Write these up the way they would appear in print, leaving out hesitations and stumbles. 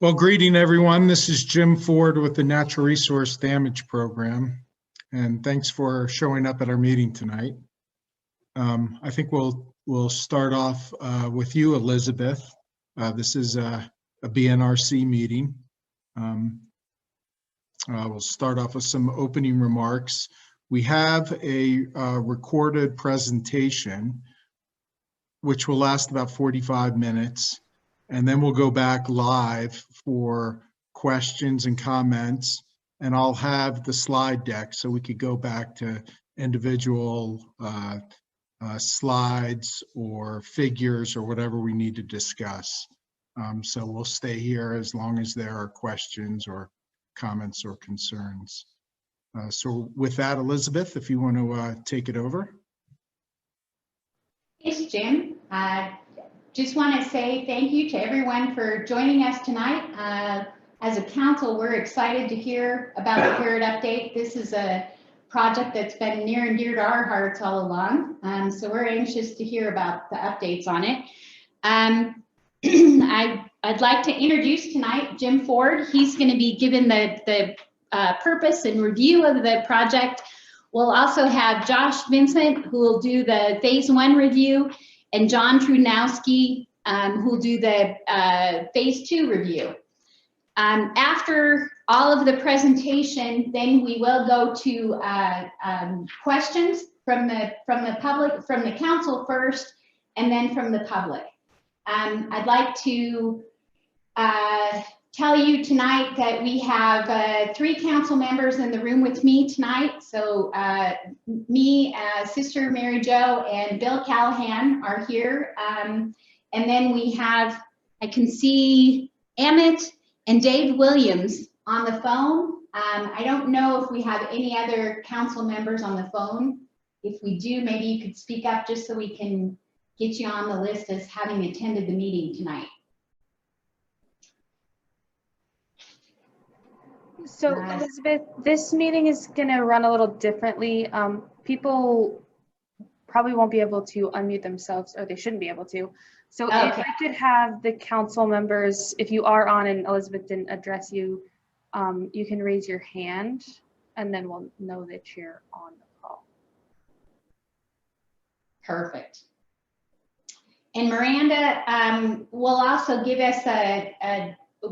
Well, greeting everyone. This is Jim Ford with the Natural Resource Damage Program, and thanks for showing up at our meeting tonight. I think we'll start off with you, Elizabeth. This is a BNRC meeting. We'll start off with some opening remarks. We have a recorded presentation, which will last about 45 minutes. And then we'll go back live for questions and comments, and I'll have the slide deck so we could go back to individual slides or figures or whatever we need to discuss. So we'll stay here as long as there are questions or comments or concerns. So with that, Elizabeth, if you want to take it over. Thanks, Jim. Just want to say thank you to everyone for joining us tonight. As a council, we're excited to hear about the Parrot update. This is a project that's been near and dear to our hearts all along. So we're anxious to hear about the updates on it. I'd like to introduce tonight Jim Ford. He's going to be given the purpose and review of the project. We'll also have Josh Vincent, who will do the phase 1 review, and John Trudnowski, who will do the phase 2 review. After all of the presentation, then we will go to questions from the public, from the council first, and then from the public. I'd like to tell you tonight that we have 3 council members in the room with me tonight. So me, Sister Mary Jo, and Bill Callahan are here. And then we have, I can see Emmett and Dave Williams on the phone. I don't know if we have any other council members on the phone. If we do, maybe you could speak up just so we can get you on the list as having attended the meeting tonight. So Elizabeth, this meeting is going to run a little differently. People probably won't be able to unmute themselves, or they shouldn't be able to. So okay. If I could have the council members, if you are on and Elizabeth didn't address you, you can raise your hand and then we'll know that you're on the call. Perfect. And Miranda will also give us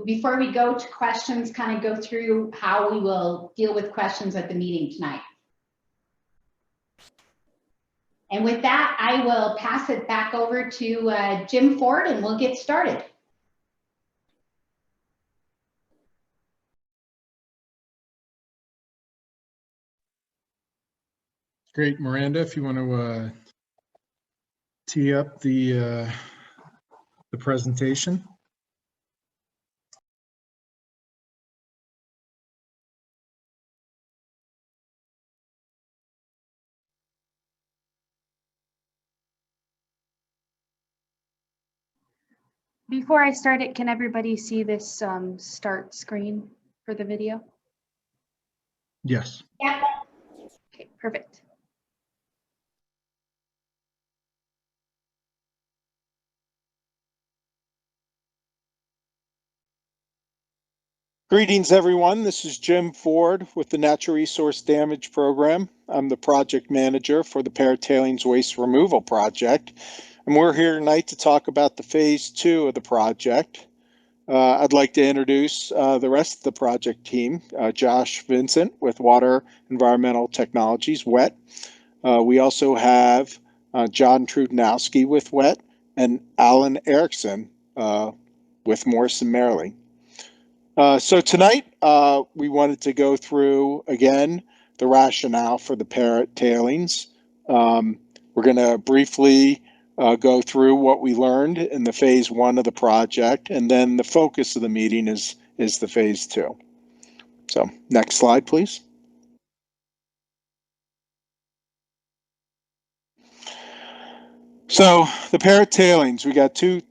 before we go to questions, kind of go through how we will deal with questions at the meeting tonight. And with that, I will pass it back over to Jim Ford and we'll get started. Great, Miranda, if you want to tee up the presentation. Before I start it, can everybody see this start screen for the video? Yes. Yeah. Okay, perfect. Greetings, everyone. This is Jim Ford with the Natural Resource Damage Program. I'm the project manager for the Parrot Tailings Waste Removal Project. And we're here tonight to talk about the phase 2 of the project. I'd like to introduce the rest of the project team, Josh Vincent with Water Environmental Technologies, WET. We also have John Trudnowski with WET and Alan Erickson with Morrison Maryland. So tonight we wanted to go through, again, the rationale for the Parrot tailings. We're going to briefly go through what we learned in the phase 1 of the project, and then the focus of the meeting is the phase 2. So next slide, please. So the Parrot tailings, we got two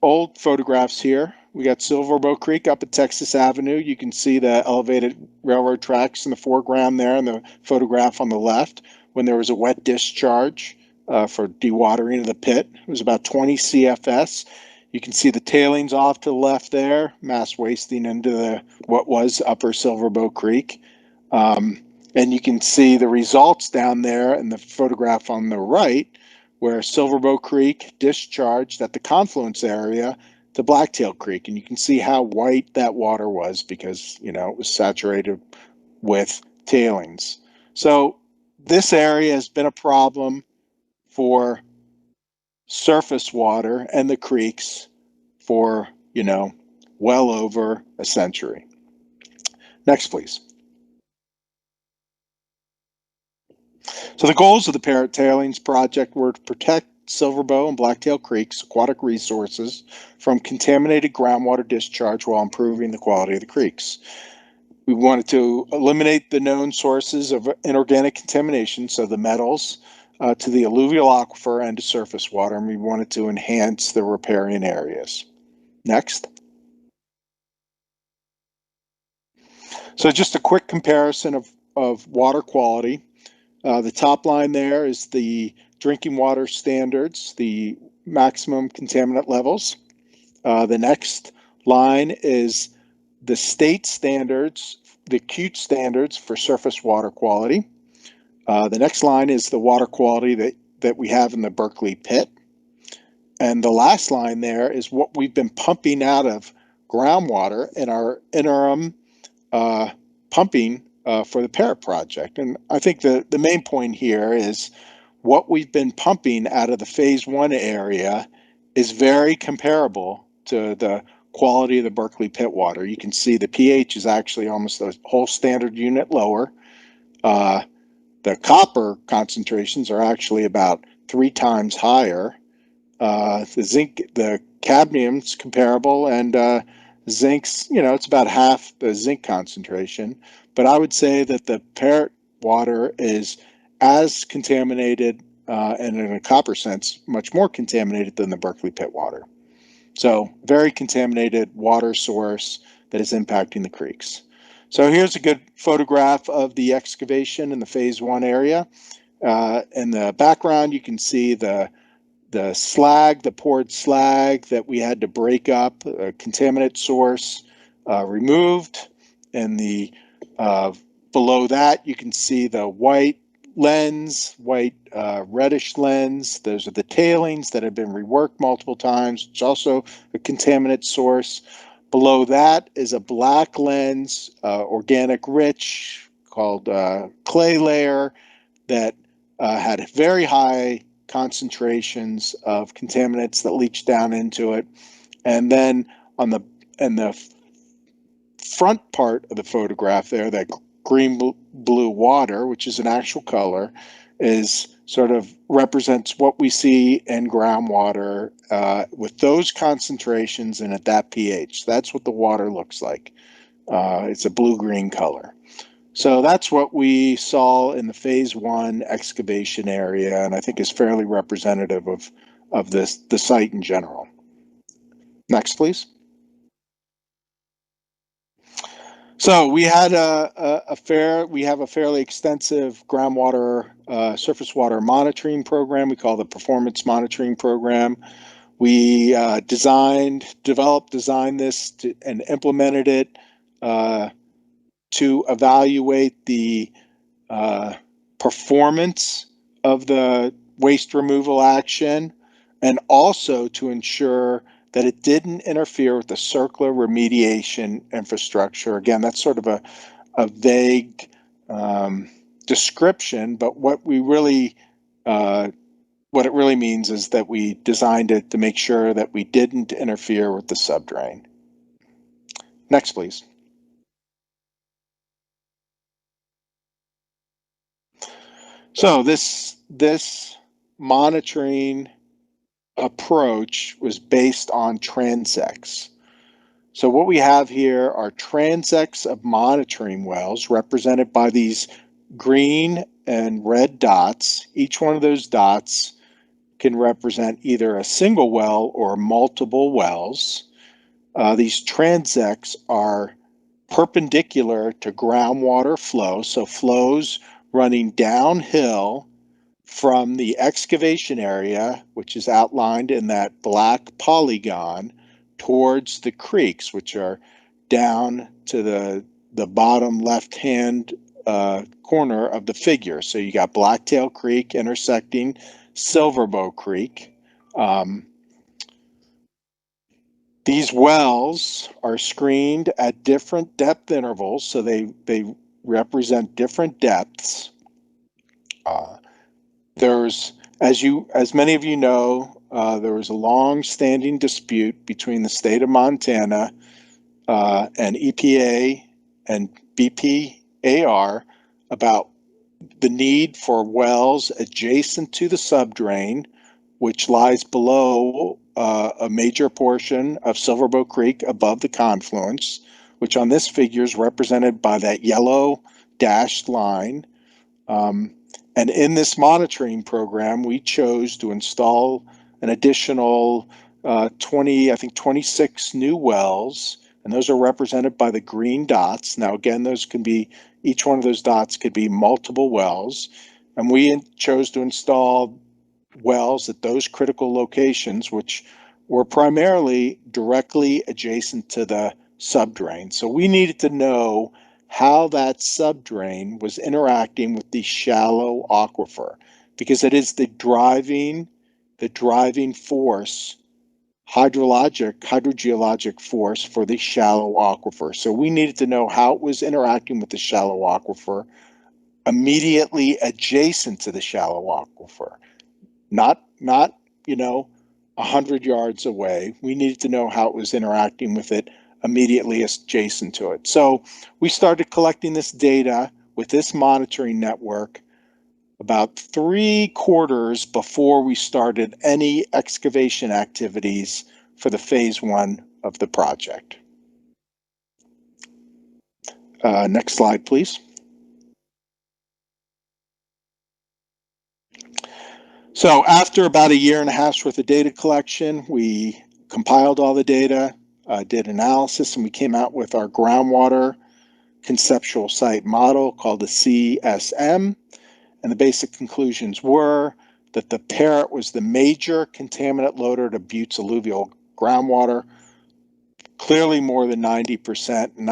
old photographs here. We got Silverbow Creek up at Texas Avenue. You can see the elevated railroad tracks in the foreground there in the photograph on the left when there was a wet discharge for dewatering of the pit. It was about 20 CFS. You can see the tailings off to the left there, mass wasting into what was Upper Silverbow Creek. And you can see the results down there in the photograph on the right, where Silverbow Creek discharged at the confluence area to Blacktail Creek. And you can see how white that water was because, it was saturated with tailings. So this area has been a problem for surface water and the creeks for, well over a century. Next, please. So the goals of the Parrot Tailings Project were to protect Silverbow and Blacktail Creek's aquatic resources from contaminated groundwater discharge while improving the quality of the creeks. We wanted to eliminate the known sources of inorganic contamination, so the metals, to the alluvial aquifer and to surface water, and we wanted to enhance the riparian areas. Next. So just a quick comparison of water quality. The top line there is the drinking water standards, the maximum contaminant levels. The next line is the state standards, the acute standards for surface water quality. The next line is the water quality that we have in the Berkeley pit. And the last line there is what we've been pumping out of groundwater in our interim pumping for the Parrot project. And I think the main point here is what we've been pumping out of the phase 1 area is very comparable to the quality of the Berkeley pit water. You can see the pH is actually almost a whole standard unit lower. The copper concentrations are actually about 3 times higher. The cadmium's comparable, and zinc's, it's about half the zinc concentration. But I would say that the Parrot water is as contaminated, and in a copper sense, much more contaminated than the Berkeley pit water. So very contaminated water source that is impacting the creeks. So here's a good photograph of the excavation in the phase 1 area. In the background, you can see the slag, the poured slag that we had to break up, a contaminant source removed. And below that, you can see the white lens, reddish lens. Those are the tailings that have been reworked multiple times. It's also a contaminant source. Below that is a black lens, organic rich, called clay layer, that had very high concentrations of contaminants that leached down into it. And then in the front part of the photograph there, that green blue water, which is an actual color, is sort of represents what we see in groundwater with those concentrations and at that pH. That's what the water looks like. It's a blue-green color. So that's what we saw in the phase 1 excavation area, and I think is fairly representative of the site in general. Next, please. So we had we have a fairly extensive groundwater, surface water monitoring program. We call the performance monitoring program. We designed this and implemented it to evaluate the performance of the waste removal action, and also to ensure that it didn't interfere with the circular remediation infrastructure. Again, that's sort of a vague description, but what it really means is that we designed it to make sure that we didn't interfere with the subdrain. Next, please. So this monitoring approach was based on transects. So what we have here are transects of monitoring wells represented by these green and red dots. Each one of those dots can represent either a single well or multiple wells. These transects are perpendicular to groundwater flow, so flows running downhill from the excavation area, which is outlined in that black polygon, towards the creeks, which are down to the bottom left-hand corner of the figure. So you got Blacktail Creek intersecting Silverbow Creek. These wells are screened at different depth intervals, so they represent different depths. As many of you know, there was a long-standing dispute between the state of Montana and EPA and BPAR about the need for wells adjacent to the subdrain, which lies below a major portion of Silverbow Creek above the confluence, which on this figure is represented by that yellow dashed line. And in this monitoring program, we chose to install an additional 26 new wells, and those are represented by the green dots. Now, again, each one of those dots could be multiple wells, and we chose to install wells at those critical locations, which were primarily directly adjacent to the subdrain. So we needed to know how that subdrain was interacting with the shallow aquifer, because it is the driving force, hydrogeologic force for the shallow aquifer. So we needed to know how it was interacting with the shallow aquifer immediately adjacent to the shallow aquifer, not 100 yards away. We needed to know how it was interacting with it immediately adjacent to it. So we started collecting this data with this monitoring network about 3 quarters before we started any excavation activities for the phase 1 of the project. Next slide, please. So after about a year and a half's worth of data collection, we compiled all the data, did analysis, and we came out with our groundwater conceptual site model called the CSM. And the basic conclusions were that the Parrot was the major contaminant loader to Butte's alluvial groundwater, clearly more than 90%. And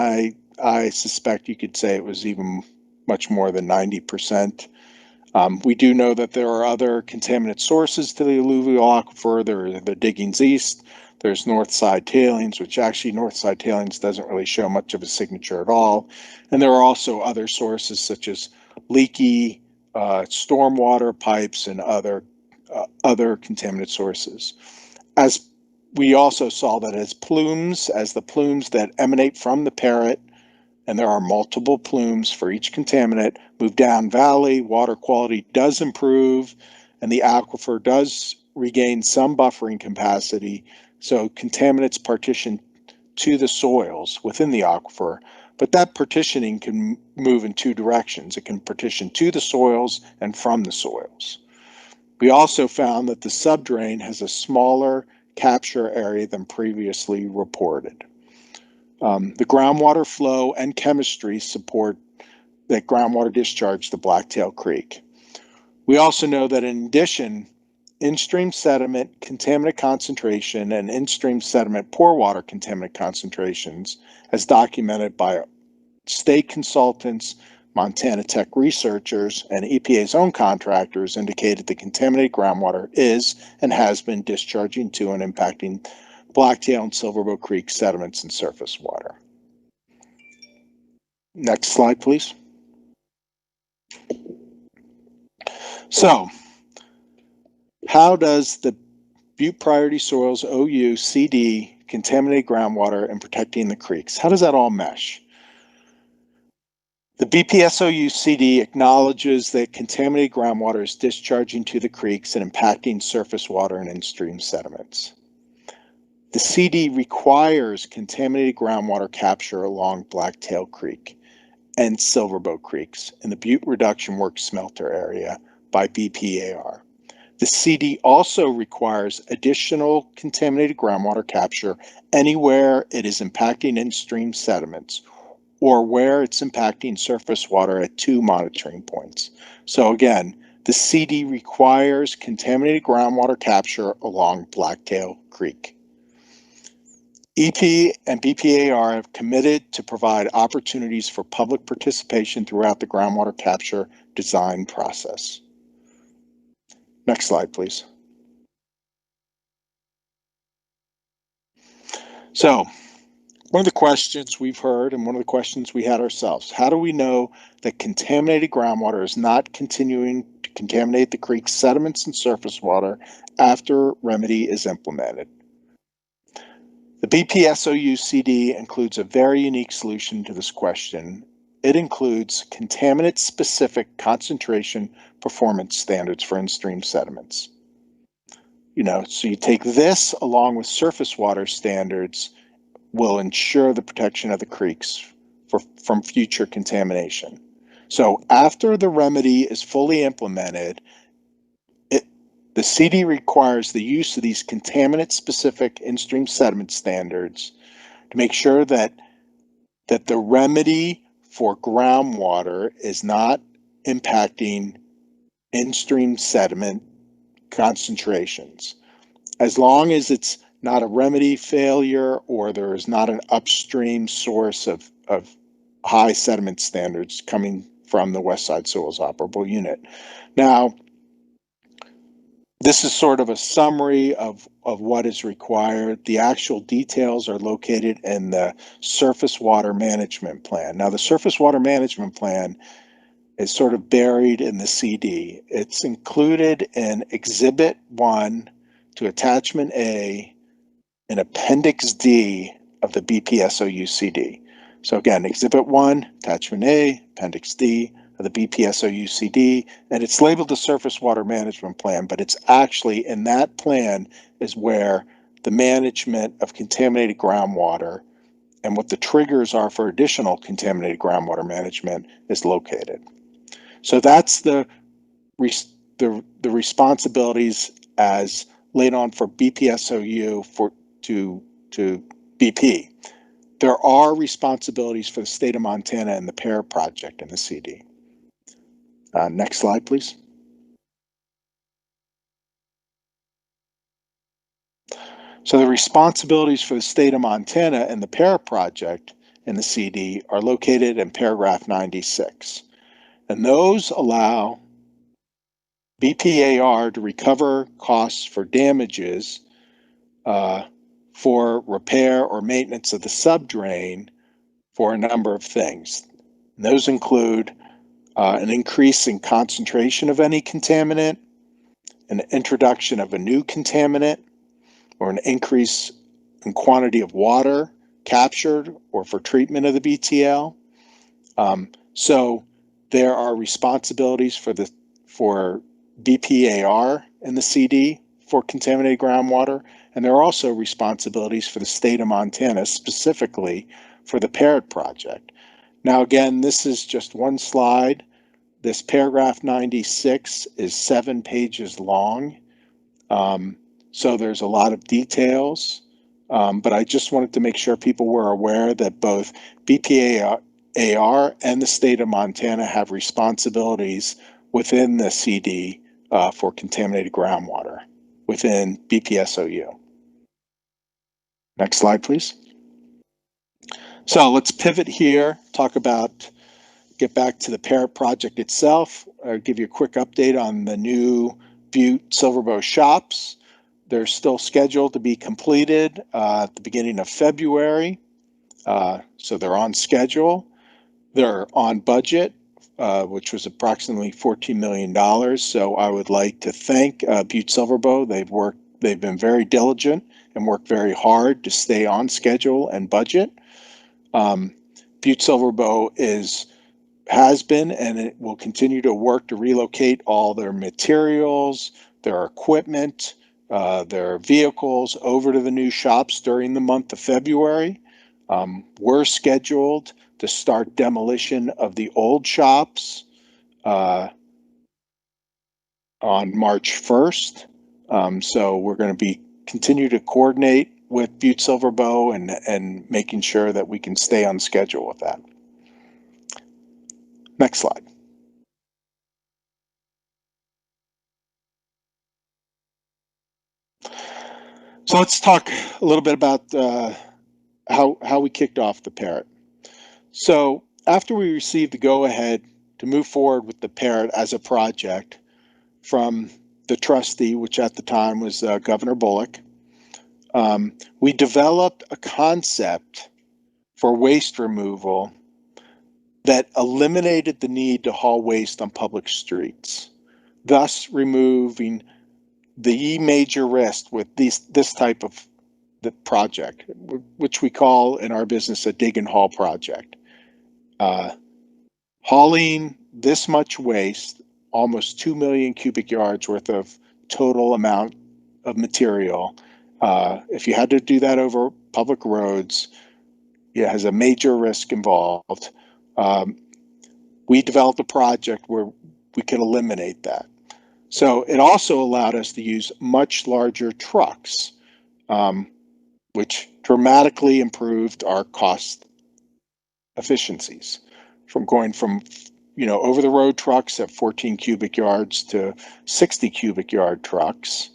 I suspect you could say it was even much more than 90%. We do know that there are other contaminant sources to the alluvial aquifer. There are the diggings east. There's Northside tailings, which actually Northside tailings doesn't really show much of a signature at all. And there are also other sources such as leaky stormwater pipes and other contaminant sources. As we also saw that as the plumes that emanate from the Parrot, and there are multiple plumes for each contaminant, move down valley, water quality does improve, and the aquifer does regain some buffering capacity. So contaminants partition to the soils within the aquifer, but that partitioning can move in 2 directions. It can partition to the soils and from the soils. We also found that the subdrain has a smaller capture area than previously reported. The groundwater flow and chemistry support that groundwater discharge to Blacktail Creek. We also know that in addition, in-stream sediment contaminant concentration and in-stream sediment pore water contaminant concentrations, as documented by state consultants, Montana Tech researchers, and EPA's own contractors, indicated the contaminated groundwater is and has been discharging to and impacting Blacktail and Silverbow Creek sediments and surface water. Next slide, please. So, how does the Butte Priority Soils OU CD contaminate groundwater and protecting the creeks? How does that all mesh? The BPSOU CD acknowledges that contaminated groundwater is discharging to the creeks and impacting surface water and in-stream sediments. The CD requires contaminated groundwater capture along Blacktail Creek and Silverbow Creeks in the Butte Reduction Works smelter area by BPAR. The CD also requires additional contaminated groundwater capture anywhere it is impacting in-stream sediments or where it's impacting surface water at 2 monitoring points. So again, The CD requires contaminated groundwater capture along Blacktail Creek. EP and BPAR have committed to provide opportunities for public participation throughout the groundwater capture design process. Next slide, please. So, one of the questions we've heard and one of the questions we had ourselves, how do we know that contaminated groundwater is not continuing to contaminate the creek's sediments and surface water after remedy is implemented? The BPSOU CD includes a very unique solution to this question. It includes contaminant-specific concentration performance standards for in-stream sediments. So you take this along with surface water standards will ensure the protection of the creeks from future contamination. So after the remedy is fully implemented, the CD requires the use of these contaminant-specific in-stream sediment standards to make sure that the remedy for groundwater is not impacting in-stream sediment concentrations. As long as it's not a remedy failure or there is not an upstream source of high sediment standards coming from the West Side Soils Operable Unit. Now, this is sort of a summary of what is required. The actual details are located in the Surface Water Management Plan. Now, the Surface Water Management Plan is sort of buried in the CD. It's included in Exhibit 1 to Attachment A in Appendix D of the BPSOU CD. So again, Exhibit 1, Attachment A, Appendix D of the BPSOU CD, and it's labeled the Surface Water Management Plan, but it's actually in that plan is where the management of contaminated groundwater and what the triggers are for additional contaminated groundwater management is located. So that's the responsibilities as laid on for BPSOU to BP. There are responsibilities for the state of Montana and the Parrot project in the CD. Next slide, please. So the responsibilities for the state of Montana and the Parrot project in the CD are located in paragraph 96. And those allow BPAR to recover costs for damages for repair or maintenance of the subdrain for a number of things. And those include an increase in concentration of any contaminant, an introduction of a new contaminant, or an increase in quantity of water captured or for treatment of the BTL. So there are responsibilities for BPAR in the CD for contaminated groundwater, and there are also responsibilities for the state of Montana, specifically for the Parrot project. Now, again, this is just one slide. This paragraph 96 is 7 pages long, so there's a lot of details, but I just wanted to make sure people were aware that both BPAR and the state of Montana have responsibilities within the CD for contaminated groundwater within BPSOU. Next slide, please. So let's pivot here, get back to the Parrot project itself. I'll give you a quick update on the new Butte Silverbow shops. They're still scheduled to be completed at the beginning of February. So they're on schedule. They're on budget, which was approximately $14 million. So I would like to thank Butte Silverbow. They've been very diligent and worked very hard to stay on schedule and budget. Butte Silverbow has been and it will continue to work to relocate all their materials, their equipment, their vehicles over to the new shops during the month of February. We're scheduled to start demolition of the old shops on March 1st. So we're going to continue to coordinate with Butte Silverbow and making sure that we can stay on schedule with that. Next slide. So let's talk a little bit about how we kicked off the Parrot. So after we received the go-ahead to move forward with the Parrot as a project from the trustee, which at the time was Governor Bullock, we developed a concept for waste removal that eliminated the need to haul waste on public streets, thus removing the major risk with this type of the project, which we call in our business a dig and haul project. Hauling this much waste, almost 2 million cubic yards worth of total amount of material. If you had to do that over public roads, it has a major risk involved. We developed a project where we could eliminate that. So it also allowed us to use much larger trucks, which dramatically improved our cost efficiencies from going from over the road trucks at 14 cubic yards to 60 cubic yard trucks.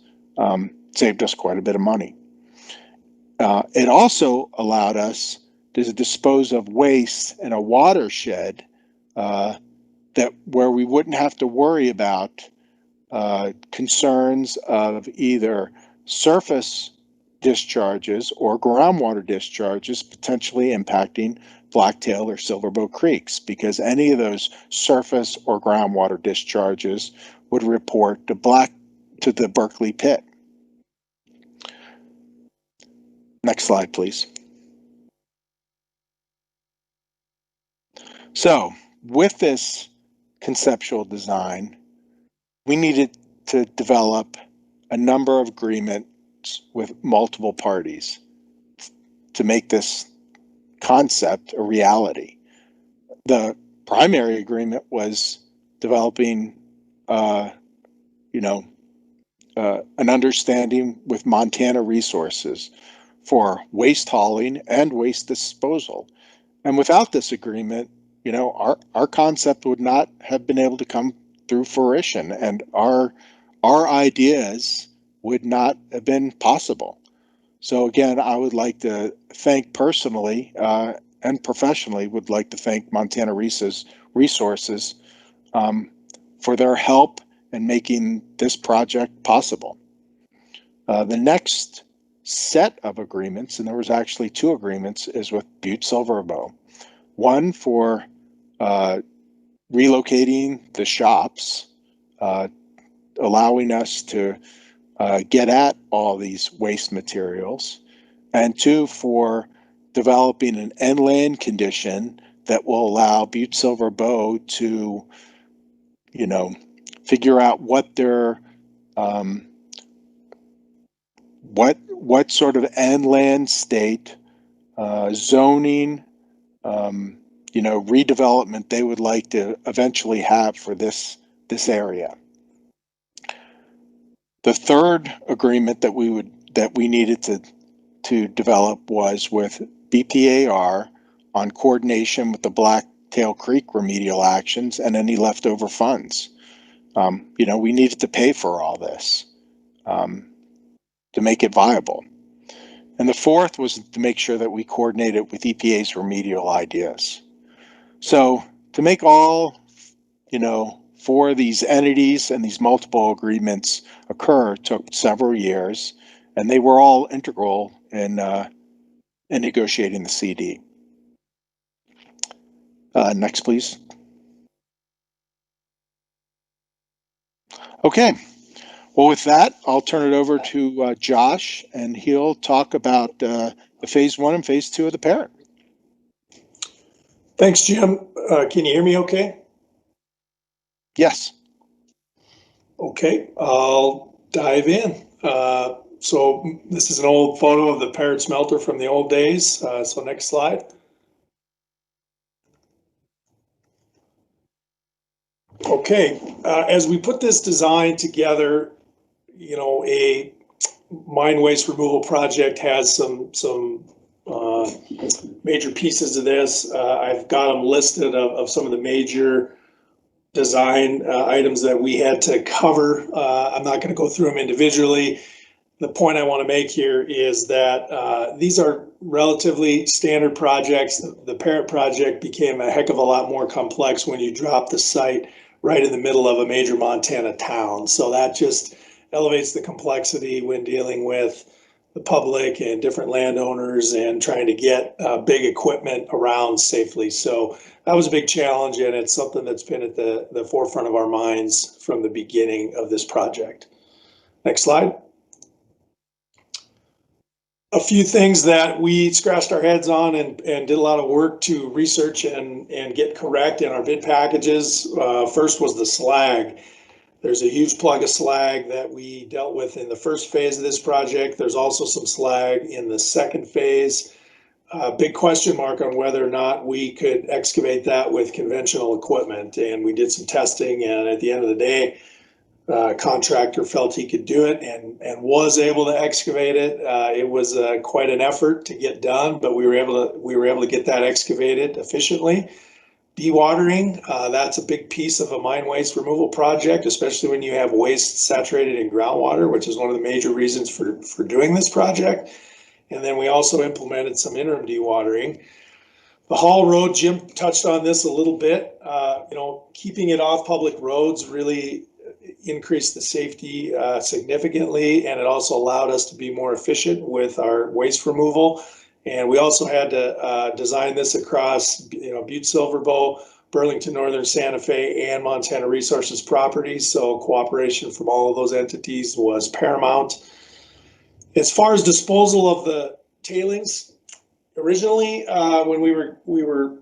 Saved us quite a bit of money. It also allowed us to dispose of waste in a watershed where we wouldn't have to worry about concerns of either surface discharges or groundwater discharges potentially impacting Blacktail or Silverbow Creeks, because any of those surface or groundwater discharges would report to the Berkeley pit. Next slide, please. So with this conceptual design, we needed to develop a number of agreements with multiple parties to make this concept a reality. The primary agreement was developing, an understanding with Montana Resources for waste hauling and waste disposal. And without this agreement, our concept would not have been able to come through fruition, and our ideas would not have been possible. So again, I would like to thank personally and professionally would like to thank Montana Resources for their help in making this project possible. The next set of agreements, and there was actually 2 agreements, is with Butte Silverbow. One for relocating the shops, allowing us to get at all these waste materials, and 2 for developing an end-land condition that will allow Butte Silverbow to, figure out what their what sort of end-land state zoning, redevelopment they would like to eventually have for this area. The third agreement that we needed to develop was with BPAR on coordination with the Blacktail Creek remedial actions and any leftover funds. We needed to pay for all this to make it viable. And the fourth was to make sure that we coordinated with EPA's remedial ideas. So to make all, 4 of these entities and these multiple agreements occur took several years, and they were all integral in negotiating the CD. Next, please. Okay. Well, with that, I'll turn it over to Josh, and he'll talk about the phase 1 and phase 2 of the Parrot. Thanks, Jim. Can you hear me okay? Yes. Okay, I'll dive in. So this is an old photo of the Parrot smelter from the old days. So next slide. Okay, as we put this design together, a mine waste removal project has some major pieces of this. I've got them listed of some of the major design items that we had to cover. I'm not going to go through them individually. the point I want to make here is that these are relatively standard projects. The Parrot project became a heck of a lot more complex when you drop the site right in the middle of a major Montana town. So that just elevates the complexity when dealing with the public and different landowners and trying to get big equipment around safely. So that was a big challenge, and it's something that's been at the forefront of our minds from the beginning of this project. Next slide. A few things that we scratched our heads on and did a lot of work to research and get correct in our bid packages. First was the slag. There's a huge plug of slag that we dealt with in the first phase of this project. There's also some slag in the second phase. Big question mark on whether or not we could excavate that with conventional equipment. And we did some testing, and at the end of the day, contractor felt he could do it and was able to excavate it. It was quite an effort to get done, but we were able to get that excavated efficiently. Dewatering, that's a big piece of a mine waste removal project, especially when you have waste saturated in groundwater, which is one of the major reasons for doing this project. And then we also implemented some interim dewatering. The haul road, Jim touched on this a little bit. Keeping it off public roads really increased the safety significantly, and it also allowed us to be more efficient with our waste removal. And we also had to design this across, Butte, Silverbow, Burlington, Northern Santa Fe, and Montana Resources properties. So cooperation from all of those entities was paramount. As far as disposal of the tailings, originally when we were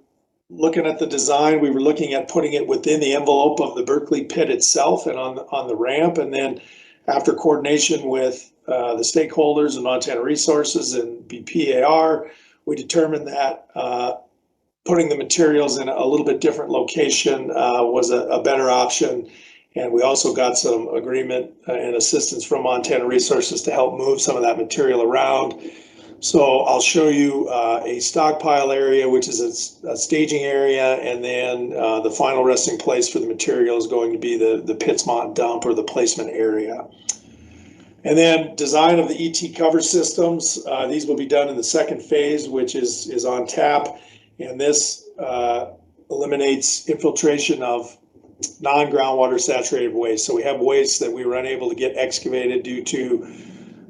looking at the design, we were looking at putting it within the envelope of the Berkeley pit itself and on the ramp. And then after coordination with the stakeholders and Montana Resources and BPAR, we determined that putting the materials in a little bit different location was a better option. And we also got some agreement and assistance from Montana Resources to help move some of that material around. So I'll show you a stockpile area, which is a staging area, and then the final resting place for the material is going to be the Pittsmont dump or the placement area. And then design of the ET cover systems. These will be done in the second phase, which is on tap. And this eliminates infiltration of non-groundwater saturated waste. So we have waste that we were unable to get excavated due to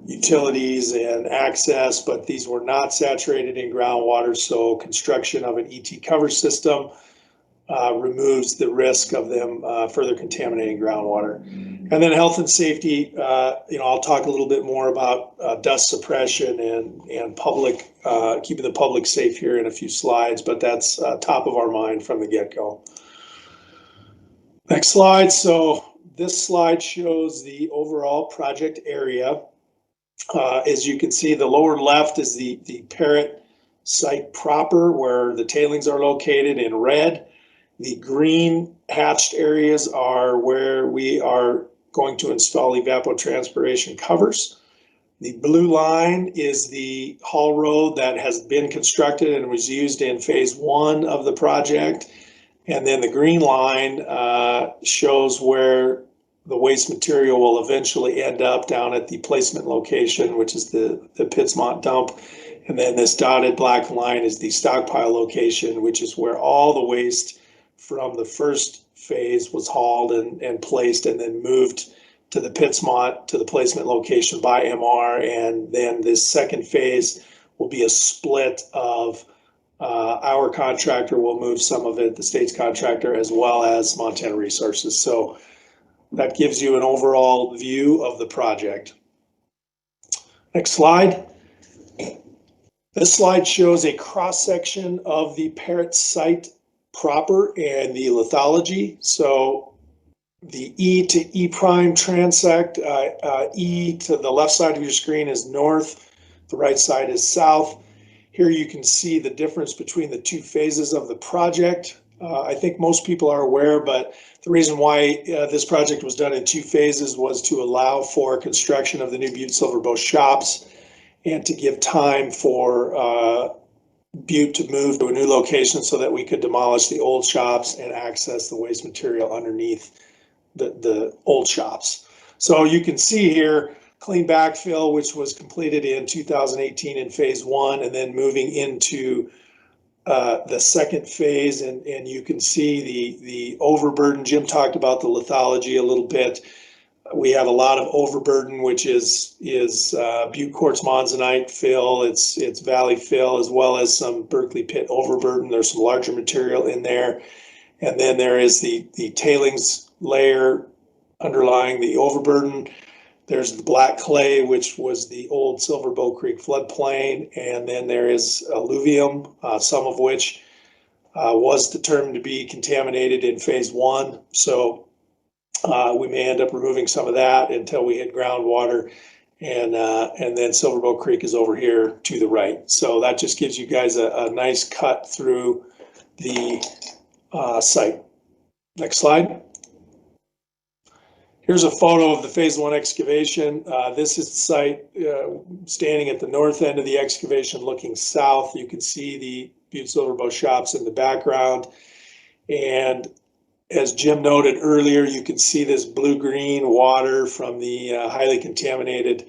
utilities and access, but these were not saturated in groundwater. So construction of an ET cover system removes the risk of them further contaminating groundwater. And then health and safety, I'll talk a little bit more about dust suppression and public, keeping the public safe here in a few slides, but that's top of our mind from the get-go. Next slide. So this slide shows the overall project area. As you can see, the lower left is the Parrot site proper, where the tailings are located in red. The green hatched areas are where we are going to install evapotranspiration covers. The blue line is the haul road that has been constructed and was used in phase 1 of the project. And then the green line shows where the waste material will eventually end up down at the placement location, which is the Pittsmont dump. And then this dotted black line is the stockpile location, which is where all the waste from the first phase was hauled and placed and then moved to the Pittsmont, to the placement location by MR. And then this second phase will be a split of our contractor will move some of it, the state's contractor, as well as Montana Resources. So that gives you an overall view of the project. Next slide. This slide shows a cross-section of the Parrot site proper and the lithology. So the E to E prime transect, E to the left side of your screen is north, the right side is south. Here you can see the difference between the two phases of the project. I think most people are aware, but the reason why this project was done in 2 phases was to allow for construction of the new Butte Silverbow shops and to give time for Butte to move to a new location so that we could demolish the old shops and access the waste material underneath the old shops. So you can see here clean backfill, which was completed in 2018 in phase 1, and then moving into the second phase. And you can see the overburden. Jim talked about the lithology a little bit. We have a lot of overburden, which is Butte quartz monzonite fill, it's valley fill, as well as some Berkeley pit overburden. There's some larger material in there. And then there is the tailings layer underlying the overburden. There's the black clay, which was the old Silver Bow Creek floodplain. And then there is alluvium, some of which was determined to be contaminated in phase 1. So we may end up removing some of that until we hit groundwater. And then Silver Bow Creek is over here to the right. So that just gives you guys a nice cut through the site. Next slide. Here's a photo of the phase 1 excavation. This is the site standing at the north end of the excavation looking south. You can see the Butte Silver Bow shops in the background. And as Jim noted earlier, you can see this blue-green water from the highly contaminated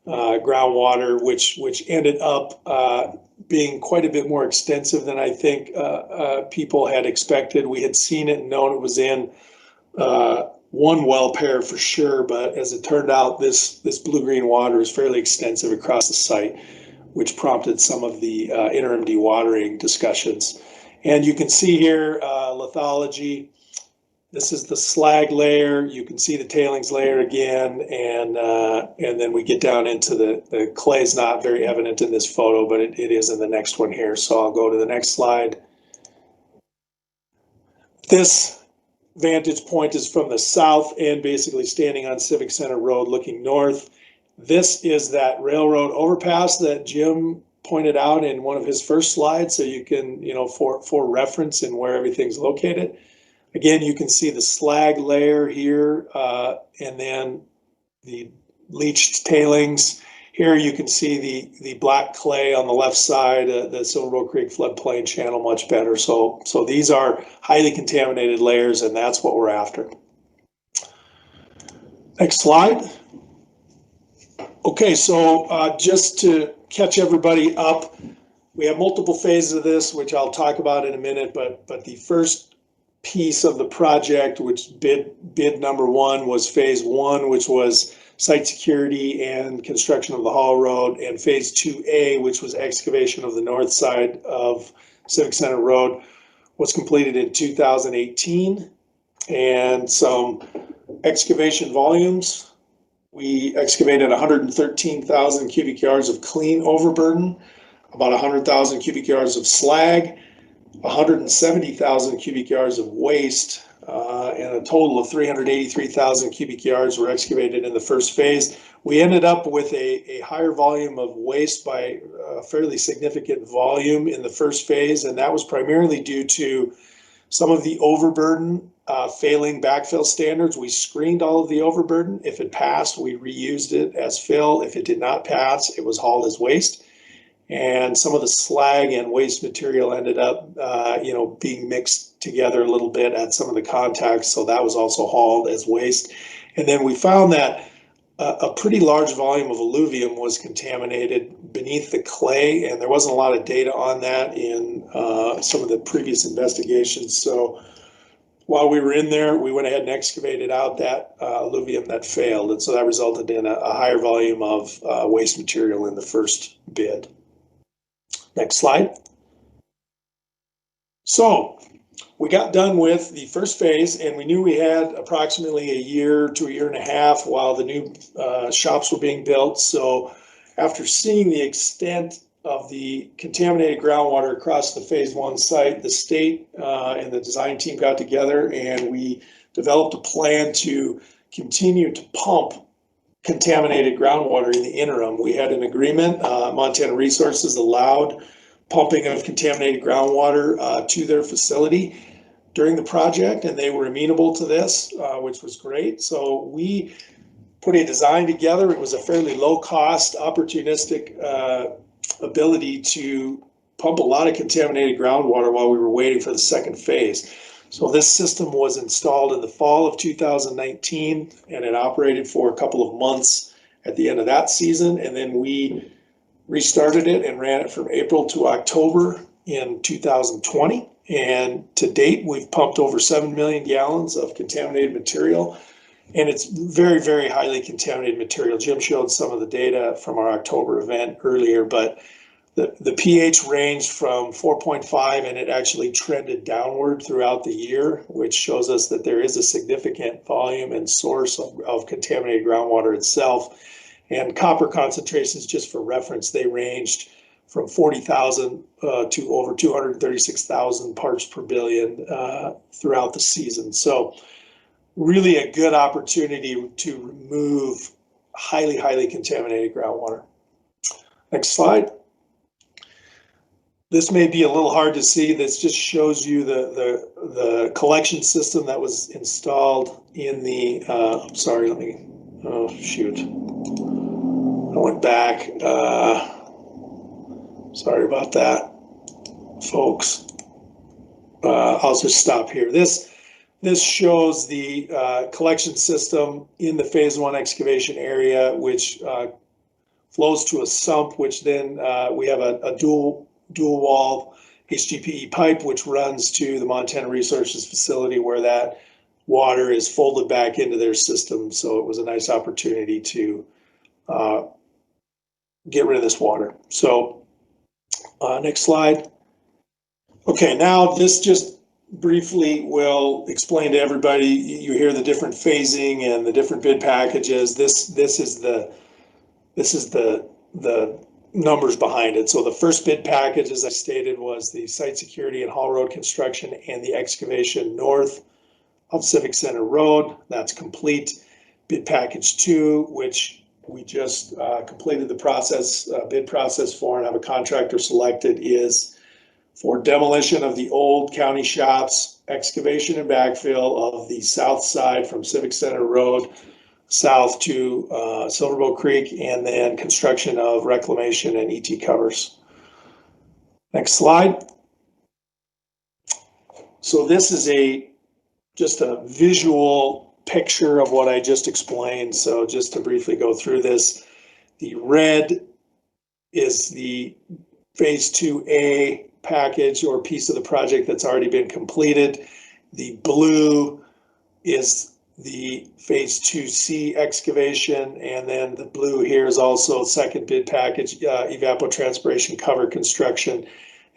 groundwater, which ended up being quite a bit more extensive than I think people had expected. We had seen it and known it was in one well pair for sure, but as it turned out, this blue-green water is fairly extensive across the site, which prompted some of the interim dewatering discussions. And you can see here lithology. This is the slag layer. You can see the tailings layer again, and then we get down into the clay is not very evident in this photo, but it is in the next one here. So I'll go to the next slide. This vantage point is from the south end, basically standing on Civic Center Road looking north. This is that railroad overpass that Jim pointed out in one of his first slides, so you can, for reference and where everything's located. Again, you can see the slag layer here, and then the leached tailings. Here you can see the black clay on the left side, the Silver Bow Creek floodplain channel much better. So these are highly contaminated layers, and that's what we're after. Next slide. Okay, so just to catch everybody up, we have multiple phases of this, which I'll talk about in a minute, but the first piece of the project, which bid number 1 was phase 1, which was site security and construction of the haul road, and phase 2A, which was excavation of the north side of Civic Center Road, was completed in 2018. And some excavation volumes. We excavated 113,000 cubic yards of clean overburden, about 100,000 cubic yards of slag, 170,000 cubic yards of waste, and a total of 383,000 cubic yards were excavated in the first phase. We ended up with a higher volume of waste by a fairly significant volume in the first phase, and that was primarily due to some of the overburden failing backfill standards. We screened all of the overburden. If it passed, we reused it as fill. If it did not pass, it was hauled as waste. And some of the slag and waste material ended up, being mixed together a little bit at some of the contacts. So that was also hauled as waste. And then we found that a pretty large volume of alluvium was contaminated beneath the clay, and there wasn't a lot of data on that in some of the previous investigations. So while we were in there, we went ahead and excavated out that alluvium that failed. And so that resulted in a higher volume of waste material in the first bid. Next slide. So we got done with the first phase, and we knew we had approximately a year to a year and a half while the new shops were being built. So after seeing the extent of the contaminated groundwater across the phase 1 site, the state and the design team got together, and we developed a plan to continue to pump contaminated groundwater in the interim. We had an agreement. Montana Resources allowed pumping of contaminated groundwater to their facility during the project, and they were amenable to this, which was great. So we put a design together. It was a fairly low-cost, opportunistic ability to pump a lot of contaminated groundwater while we were waiting for the second phase. So this system was installed in the fall of 2019, and it operated for a couple of months at the end of that season. And then we restarted it and ran it from April to October in 2020. And to date, we've pumped over 7 million gallons of contaminated material. And it's very, very highly contaminated material. Jim showed some of the data from our October event earlier, but the pH ranged from 4.5 and it actually trended downward throughout the year, which shows us that there is a significant volume and source of contaminated groundwater itself. And copper concentrations, just for reference, they ranged from 40,000 to over 236,000 parts per billion throughout the season. So really a good opportunity to remove highly, highly contaminated groundwater. Next slide. This may be a little hard to see. This just shows you the collection system that was installed in the, sorry, let me, oh shoot. I went back. Sorry about that, folks. I'll just stop here. This shows the collection system in the phase 1 excavation area, which flows to a sump, which then we have a dual wall HDPE pipe, which runs to the Montana Resources facility where that water is folded back into their system. So it was a nice opportunity to get rid of this water. So next slide. Okay, now this just briefly will explain to everybody. You hear the different phasing and the different bid packages. This is the numbers behind it. So the first bid package, as I stated, was the site security and haul road construction and the excavation north of Civic Center Road. That's complete. Bid package 2, which we just completed the process, bid process for and have a contractor selected, is for demolition of the old county shops, excavation and backfill of the south side from Civic Center Road south to Silverbow Creek, and then construction of reclamation and ET covers. Next slide. So this is just a visual picture of what I just explained. So just to briefly go through this, the red is the phase 2A package or piece of the project that's already been completed. The blue is the phase 2C excavation, and then the blue here is also second bid package, evapotranspiration cover construction.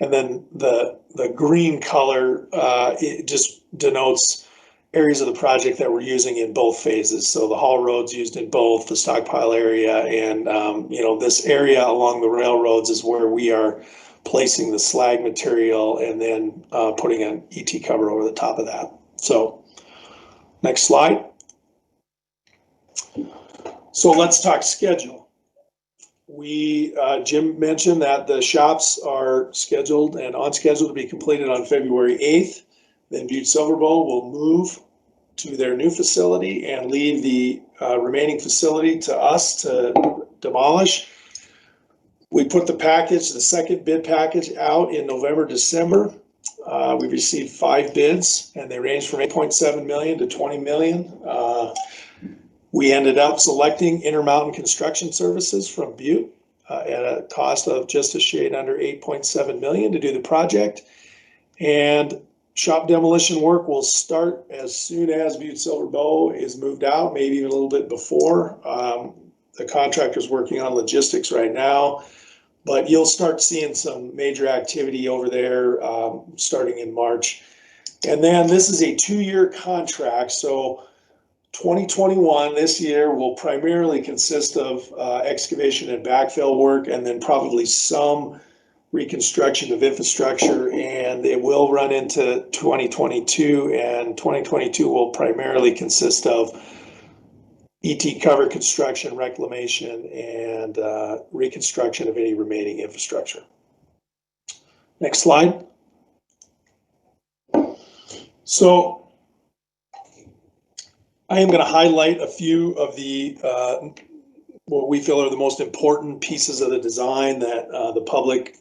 And then the green color, it just denotes areas of the project that we're using in both phases. So the haul roads used in both, the stockpile area, and this area along the railroads is where we are placing the slag material and then putting an ET cover over the top of that. So next slide. So let's talk schedule. Jim mentioned that the shops are scheduled and on schedule to be completed on February 8th. Then Butte Silverbow will move to their new facility and leave the remaining facility to us to demolish. We put the package, the second bid package, out in November, December. We received 5 bids and they range from 8.7 million to 20 million. We ended up selecting Intermountain Construction Services from Butte at a cost of just a shade under 8.7 million to do the project. And shop demolition work will start as soon as Butte Silverbow is moved out, maybe even a little bit before. The contractor's working on logistics right now, but you'll start seeing some major activity over there starting in March. And then this is a 2-year contract. So 2021, this year, will primarily consist of excavation and backfill work, and then probably some reconstruction of infrastructure, and it will run into 2022, and 2022 will primarily consist of ET cover construction, reclamation, and reconstruction of any remaining infrastructure. Next slide. So I am going to highlight a few of the what we feel are the most important pieces of the design that the public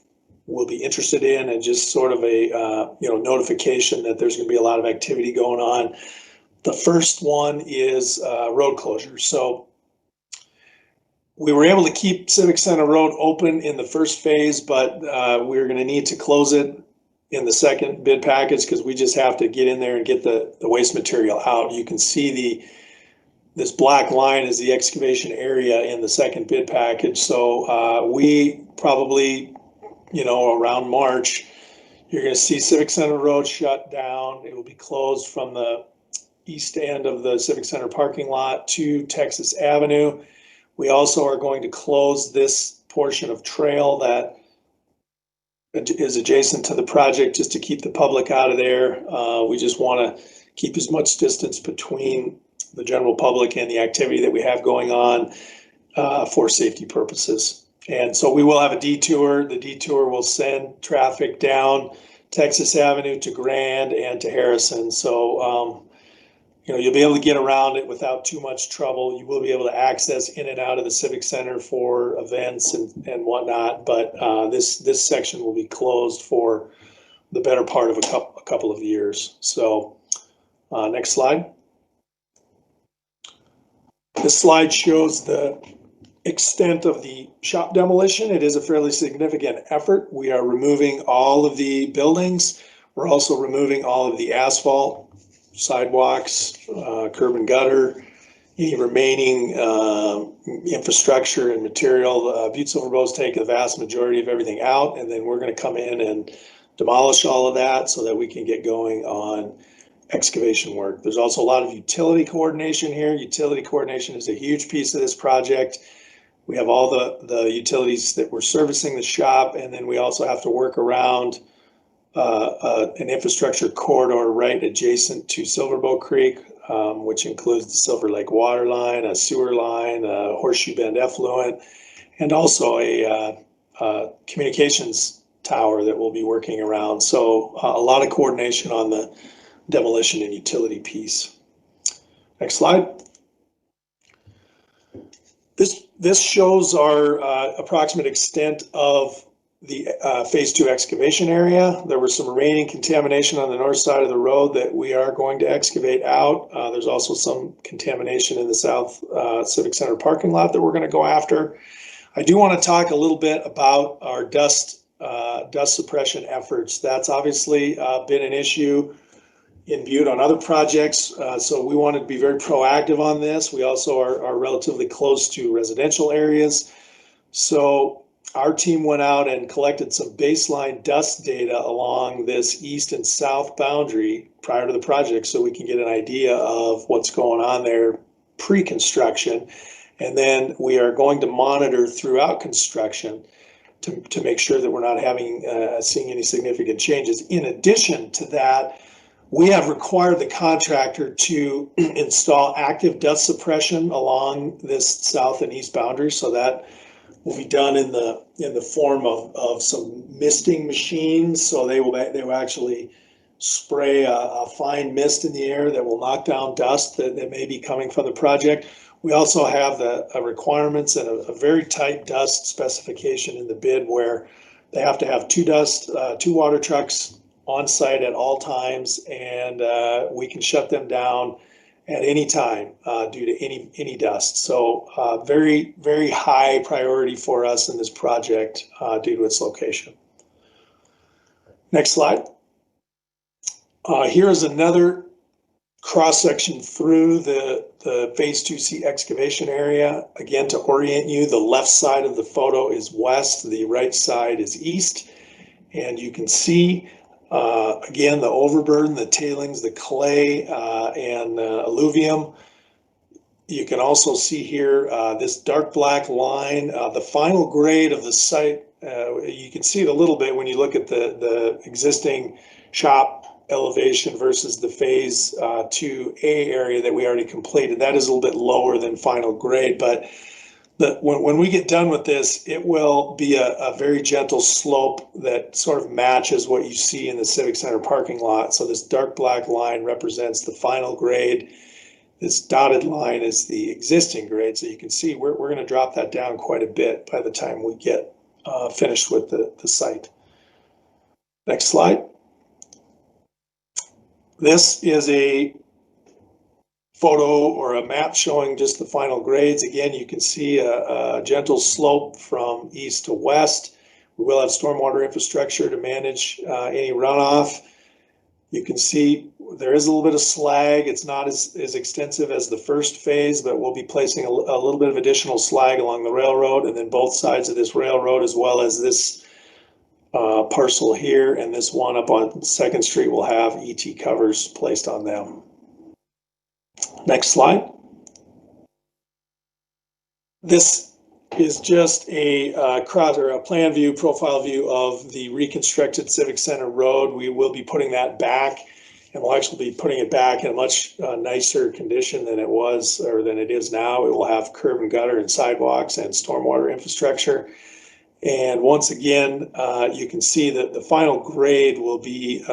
will be interested in, and just sort of a notification that there's going to be a lot of activity going on. The first one is road closure. So we were able to keep Civic Center Road open in the first phase, but we're going to need to close it in the second bid package because we just have to get in there and get the waste material out. You can see this black line is the excavation area in the second bid package. So we probably, around March, you're going to see Civic Center Road shut down. It will be closed from the east end of the Civic Center parking lot to Texas Avenue. We also are going to close this portion of trail that is adjacent to the project just to keep the public out of there. We just want to keep as much distance between the general public and the activity that we have going on for safety purposes. And so we will have a detour. The detour will send traffic down Texas Avenue to Grand and to Harrison. So, you'll be able to get around it without too much trouble. You will be able to access in and out of the Civic Center for events and whatnot, but this section will be closed for the better part of a couple of years. So next slide. This slide shows the extent of the shop demolition. It is a fairly significant effort. We are removing all of the buildings. We're also removing all of the asphalt, sidewalks, curb and gutter, any remaining infrastructure and material. Butte Silver Bow's taking the vast majority of everything out, and then we're going to come in and demolish all of that so that we can get going on excavation work. There's also a lot of utility coordination here. Utility coordination is a huge piece of this project. We have all the utilities that we're servicing the shop, and then we also have to work around an infrastructure corridor right adjacent to Silver Bow Creek, which includes the Silver Lake water line, a sewer line, a Horseshoe Bend effluent, and also a communications tower that we'll be working around. So a lot of coordination on the demolition and utility piece. Next slide. This shows our approximate extent of the phase 2 excavation area. There was some remaining contamination on the north side of the road that we are going to excavate out. There's also some contamination in the south Civic Center parking lot that we're going to go after. I do want to talk a little bit about our dust suppression efforts. That's obviously been an issue in Butte on other projects, so we wanted to be very proactive on this. We also are relatively close to residential areas. So our team went out and collected some baseline dust data along this east and south boundary prior to the project so we can get an idea of what's going on there pre-construction. And then we are going to monitor throughout construction to make sure that we're not seeing any significant changes. In addition to that, we have required the contractor to install active dust suppression along this south and east boundary, so that will be done in the form of some misting machines. So they will actually spray a fine mist in the air that will knock down dust that may be coming from the project. We also have the requirements and a very tight dust specification in the bid where they have to have two water trucks on site at all times, and we can shut them down at any time due to any dust. So very, very high priority for us in this project due to its location. Next slide. Here is another cross-section through the phase 2C excavation area. Again, to orient you, the left side of the photo is west, the right side is east. And you can see, again, the overburden, the tailings, the clay, and alluvium. You can also see here this dark black line, the final grade of the site. You can see it a little bit when you look at the existing shop elevation versus the phase 2A area that we already completed. That is a little bit lower than final grade, but when we get done with this, it will be a very gentle slope that sort of matches what you see in the Civic Center parking lot. So this dark black line represents the final grade. This dotted line is the existing grade. So you can see we're going to drop that down quite a bit by the time we get finished with the site. Next slide. This is a photo or a map showing just the final grades. Again, you can see a gentle slope from east to west. We will have stormwater infrastructure to manage any runoff. You can see there is a little bit of slag. It's not as extensive as the first phase, but we'll be placing a little bit of additional slag along the railroad, and then both sides of this railroad, as well as this parcel here and this one up on 2nd Street will have ET covers placed on them. Next slide. This is just a plan view, profile view of the reconstructed Civic Center Road. We will be putting that back, and we'll actually be putting it back in a much nicer condition than it was or than it is now. It will have curb and gutter and sidewalks and stormwater infrastructure. And once again, you can see that the final grade will be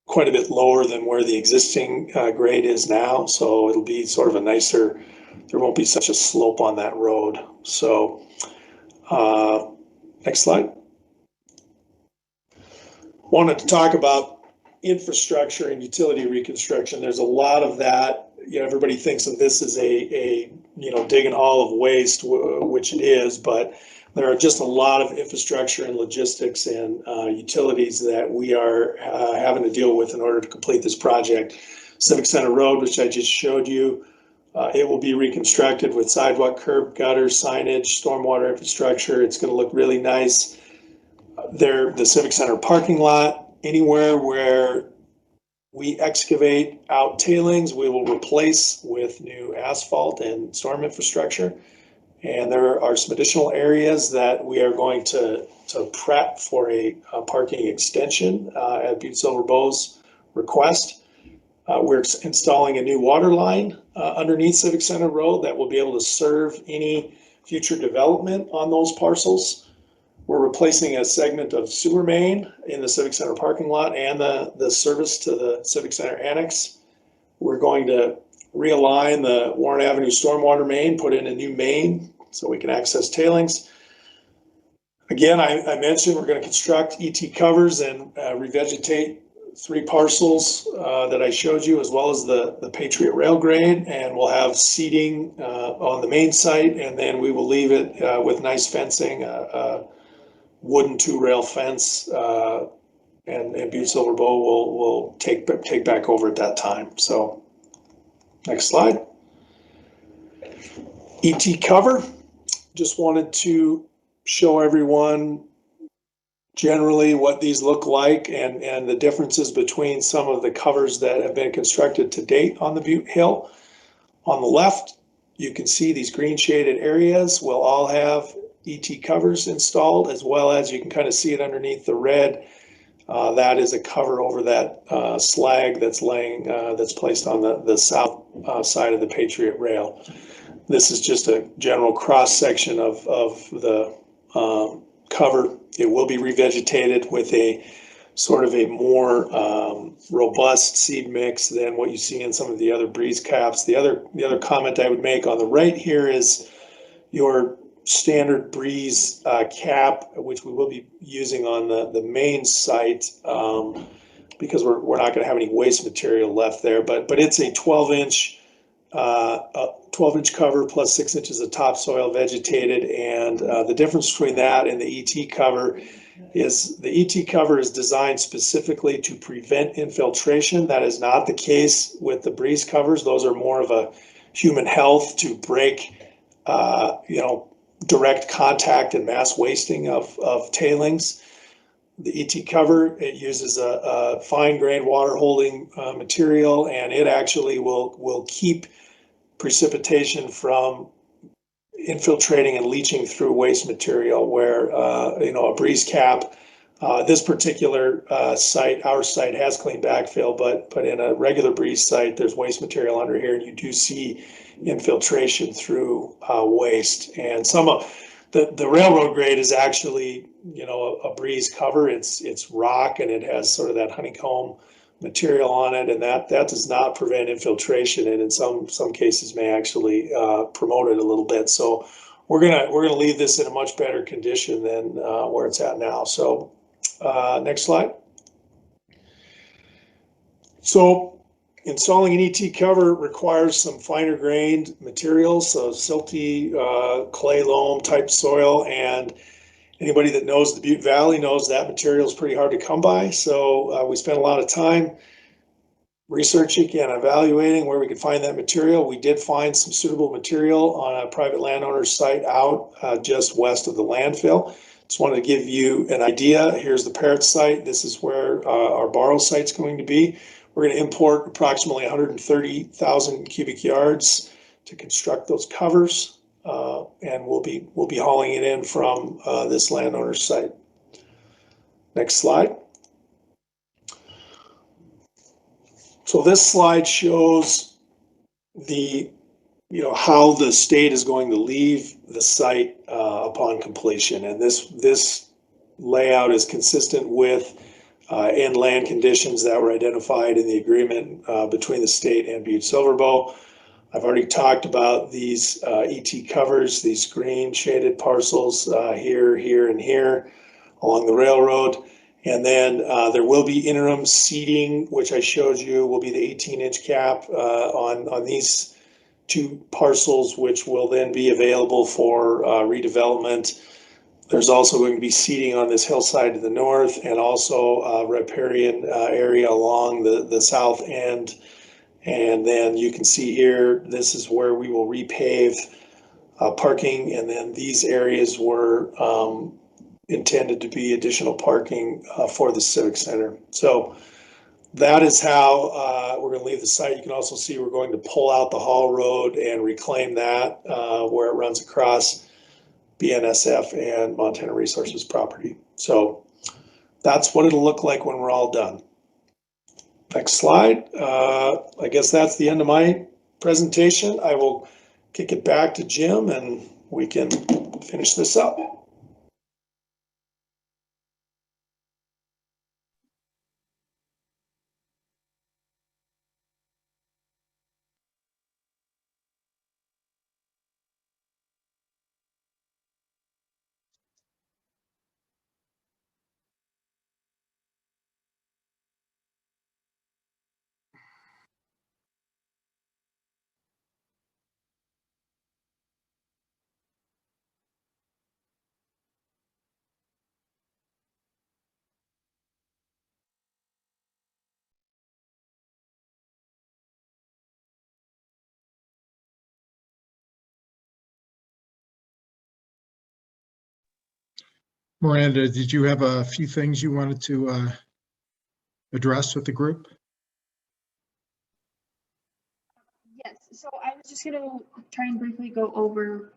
quite a bit lower than where the existing grade is now. So it'll be sort of a nicer, there won't be such a slope on that road. So next slide. Wanted to talk about infrastructure and utility reconstruction. There's a lot of that. You know, everybody thinks of this as a dig and haul of waste, which it is, but there are just a lot of infrastructure and logistics and utilities that we are having to deal with in order to complete this project. Civic Center Road, which I just showed you, it will be reconstructed with sidewalk, curb, gutter, signage, stormwater infrastructure. It's going to look really nice. The Civic Center parking lot, anywhere where we excavate out tailings, we will replace with new asphalt and storm infrastructure. And there are some additional areas that we are going to prep for a parking extension at Butte Silver Bow's request. We're installing a new water line underneath Civic Center Road that will be able to serve any future development on those parcels. We're replacing a segment of sewer main in the Civic Center parking lot and the service to the Civic Center Annex. We're going to realign the Warren Avenue stormwater main, put in a new main so we can access tailings. Again, I mentioned we're going to construct ET covers and revegetate 3 parcels that I showed you, as well as the Patriot Rail grade, and we'll have seating on the main site, and then we will leave it with nice fencing, wooden 2-rail fence, and Butte Silver Bow will take back over at that time. So next slide. ET cover. Just wanted to show everyone generally what these look like and the differences between some of the covers that have been constructed to date on the Butte Hill. On the left, you can see these green shaded areas will all have ET covers installed, as well as you can kind of see it underneath the red. That is a cover over that slag that's placed on the south side of the Patriot Rail. This is just a general cross section of the cover. It will be revegetated with a sort of a more robust seed mix than what you see in some of the other breeze caps. The other comment I would make on the right here is your standard breeze cap, which we will be using on the main site because we're not going to have any waste material left there. But it's a 12-inch cover plus 6 inches of topsoil vegetated, and the difference between that and the ET cover is the ET cover is designed specifically to prevent infiltration. That is not the case with the breeze covers. Those are more of a human health to break direct contact and mass wasting of tailings. The ET cover, it uses a fine grained water holding material, and it actually will keep precipitation from infiltrating and leaching through waste material, where a breeze cap, this particular site, our site has clean backfill, but in a regular breeze site, there's waste material under here, and you do see infiltration through waste. And some of the railroad grade is actually a breeze cover. It's rock, and it has sort of that honeycomb material on it, and that does not prevent infiltration, and in some cases may actually promote it a little bit. So we're gonna leave this in a much better condition than where it's at now. So next slide. So installing an ET cover requires some finer grained materials, so silty clay loam type soil, and anybody that knows the Butte Valley knows that material is pretty hard to come by. So we spent a lot of time researching and evaluating where we could find that material. We did find some suitable material on a private landowner's site out just west of the landfill. Just wanted to give you an idea. Here's the Parrot site. This is where our borrow site's going to be. We're going to import approximately 130,000 cubic yards to construct those covers, and we'll be hauling it in from this landowner's site. Next slide. So this slide shows the, how the state is going to leave the site upon completion, and this layout is consistent with inland conditions that were identified in the agreement between the state and Butte Silverbow. I've already talked about these ET covers, these green shaded parcels here, here, and here along the railroad. And then there will be interim seeding, which I showed you will be the 18-inch cap on these two parcels, which will then be available for redevelopment. There's also going to be seeding on this hillside to the north, and also a riparian area along the south end. And then you can see here, this is where we will repave parking, and then these areas were intended to be additional parking for the Civic Center. So that is how we're going to leave the site. You can also see we're going to pull out the haul road and reclaim that where it runs across BNSF and Montana Resources property. So that's what it'll look like when we're all done. Next slide. I guess that's the end of my presentation. I will kick it back to Jim and we can finish this up. Miranda, did you have a few things you wanted to address with the group? Yes, so I was just going to try and briefly go over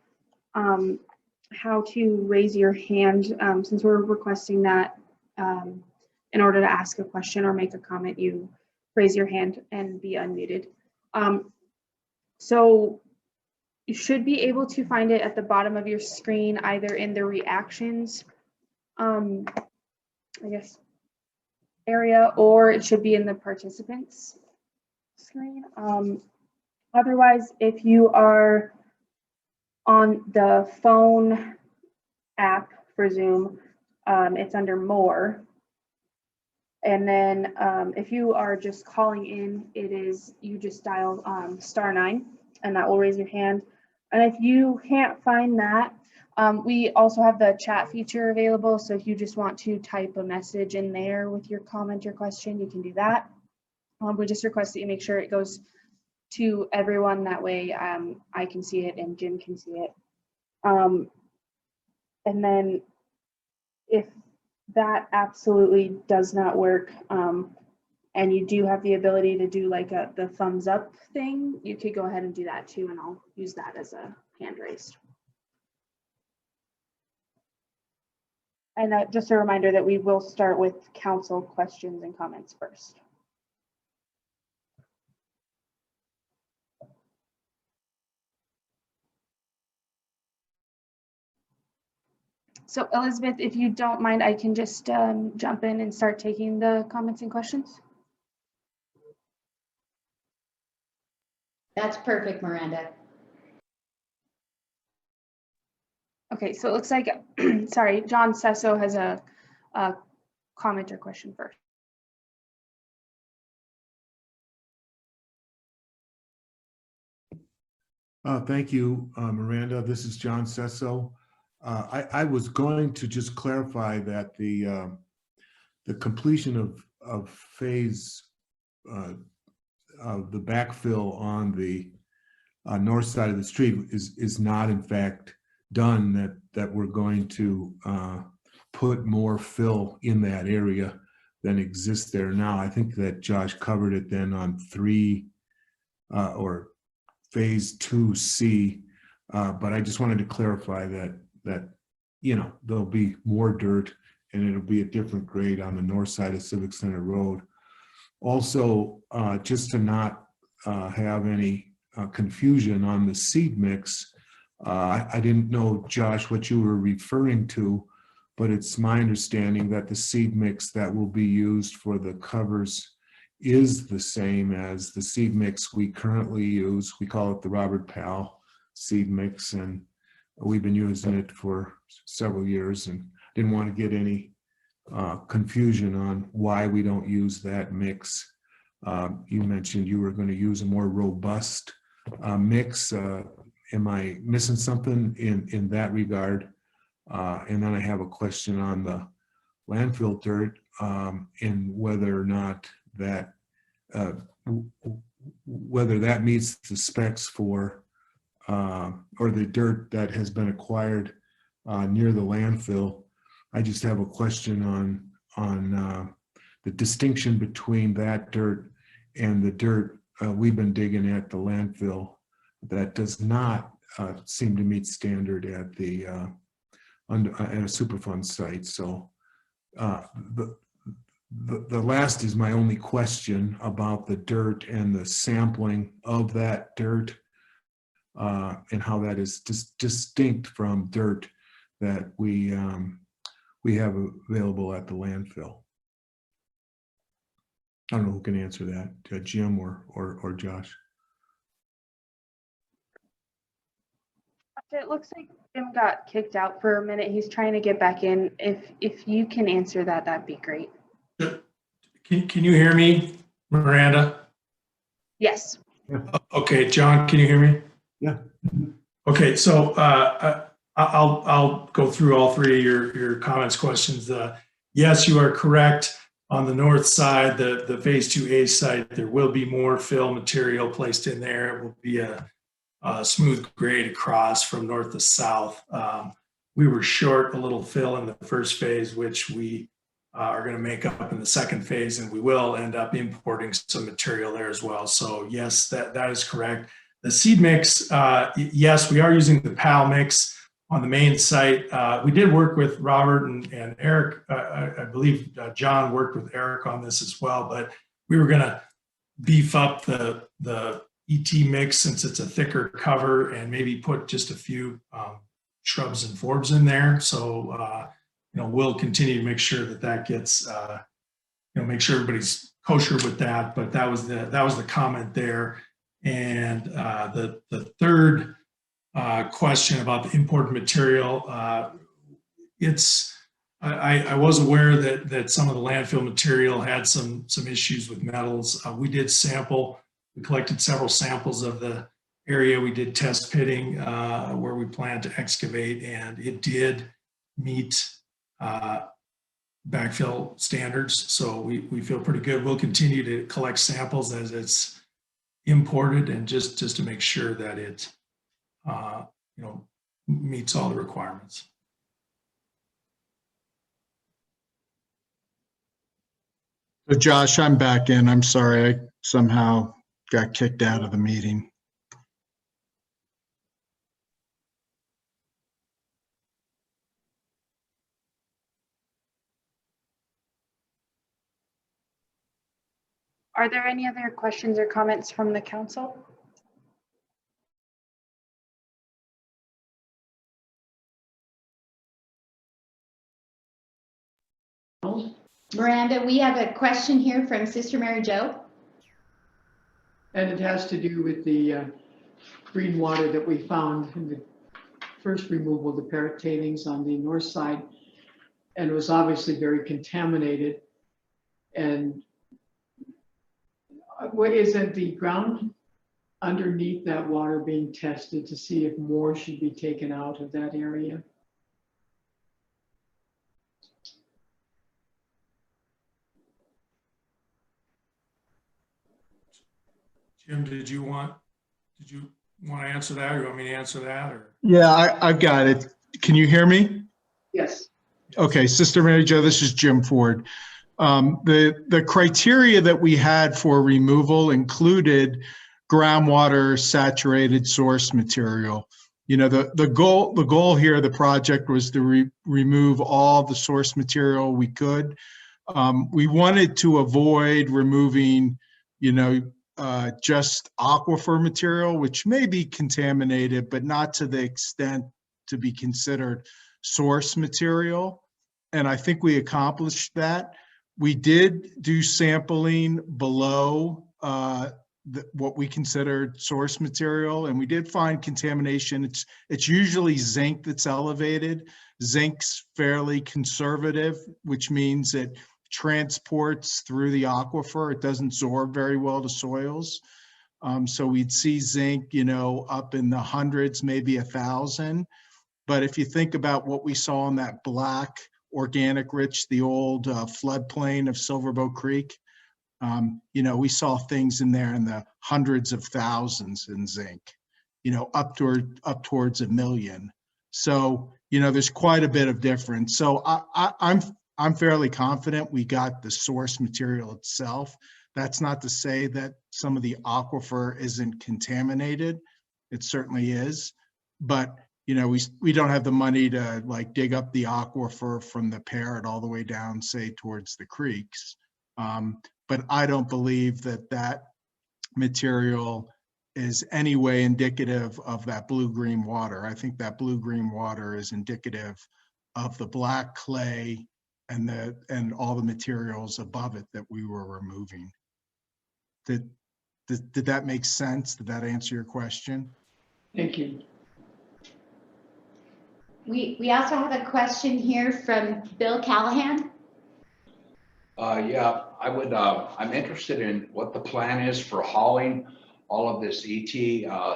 how to raise your hand, since we're requesting that in order to ask a question or make a comment, you raise your hand and be unmuted. So you should be able to find it at the bottom of your screen, either in the reactions, I guess, area, or it should be in the participants screen. Otherwise, if you are on the phone app for Zoom, it's under More. And then if you are just calling in, you just dial *9, and that will raise your hand. And if you can't find that, we also have the chat feature available. So if you just want to type a message in there with your comment or question, you can do that. We just request that you make sure it goes to everyone. That way I can see it and Jim can see it. And then if that absolutely does not work, and you do have the ability to do like the thumbs up thing, you could go ahead and do that too, and I'll use that as a hand raised. And just a reminder that we will start with council questions and comments first. So Elizabeth, if you don't mind, I can just jump in and start taking the comments and questions. That's perfect, Miranda. Okay, so it looks like, sorry, John Sesso has a comment or question first. Thank you, Miranda. This is John Sesso. I was going to just clarify that the completion of phase of the backfill on the north side of the street is not in fact done, that we're going to put more fill in that area than exists there now. I think that Josh covered it then on 3 or phase 2C, but I just wanted to clarify that you know, there'll be more dirt and it'll be a different grade on the north side of Civic Center Road. Also, just to not have any confusion on the seed mix, I didn't know, Josh, what you were referring to, but it's my understanding that the seed mix that will be used for the covers is the same as the seed mix we currently use. We call it the Robert Powell seed mix, and we've been using it for several years, and didn't want to get any confusion on why we don't use that mix. You mentioned you were going to use a more robust mix. Am I missing something in that regard? And then I have a question on the landfill dirt, and whether or not that whether that meets the specs for or the dirt that has been acquired near the landfill. I just have a question on the distinction between that dirt and the dirt we've been digging at the landfill that does not seem to meet standard at the at a Superfund site. So the last is my only question about the dirt and the sampling of that dirt, and how that is distinct from dirt that we have available at the landfill. I don't know who can answer that, Jim or Josh. It looks like Jim got kicked out for a minute. He's trying to get back in. If you can answer that, that'd be great. Can you hear me, Miranda? Yes. Okay, John, can you hear me? Yeah. Okay, so I'll go through all 3 of your comments, questions. Yes, you are correct. On the north side, the phase 2A site, there will be more fill material placed in there. It will be a smooth grade across from north to south. We were short a little fill in the first phase, which we are going to make up in the second phase, and we will end up importing some material there as well. So yes, that is correct. The seed mix, yes, we are using the PAL mix on the main site. We did work with Robert and Eric. I believe John worked with Eric on this as well, but we were going to beef up the ET mix since it's a thicker cover, and maybe put just a few shrubs and forbs in there. So we'll continue to make sure that gets make sure everybody's kosher with that. But that was the comment there. And the third question about the imported material, I was aware that some of the landfill material had some issues with metals. We did sample. We collected several samples of the area. We did test pitting where we planned to excavate, and it did meet backfill standards. So we feel pretty good. We'll continue to collect samples as it's imported, and just to make sure that it meets all the requirements. So Josh, I'm back in. I'm sorry, I somehow got kicked out of the meeting. Are there any other questions or comments from the council? Miranda, we have a question here from Sister Mary Jo. And it has to do with the green water that we found in the first removal of the Parrot tailings on the north side. And it was obviously very contaminated. And what isn't the ground underneath that water being tested to see if more should be taken out of that area. Jim, did you want to answer that, or you want me to answer that, or? Yeah, I've got it. Can you hear me? Yes. Okay, Sister Mary Jo, this is Jim Ford. The criteria that we had for removal included groundwater saturated source material. You know, the goal here of the project was to remove all the source material we could. We wanted to avoid removing, you know, just aquifer material, which may be contaminated, but not to the extent to be considered source material. And I think we accomplished that. We did do sampling below what we considered source material, and we did find contamination. It's usually zinc that's elevated. Zinc's fairly conservative, which means it transports through the aquifer. It doesn't absorb very well to soils. So we'd see zinc, you know, up in the hundreds, maybe 1,000. But if you think about what we saw in that black organic rich, the old floodplain of Silverbow Creek, you know, we saw things in there in the hundreds of thousands in zinc, you know, up towards 1 million. So, you know, there's quite a bit of difference. So I'm fairly confident we got the source material itself. That's not to say that some of the aquifer isn't contaminated. It certainly is, but you know, we don't have the money to like dig up the aquifer from the Parrot all the way down, say, towards the creeks. But I don't believe that material is any way indicative of that blue-green water. I think that blue-green water is indicative of the black clay and all the materials above it that we were removing. Did that make sense? Did that answer your question? Thank you. We also have a question here from Bill Callahan. Yeah, I'm interested in what the plan is for hauling all of this ET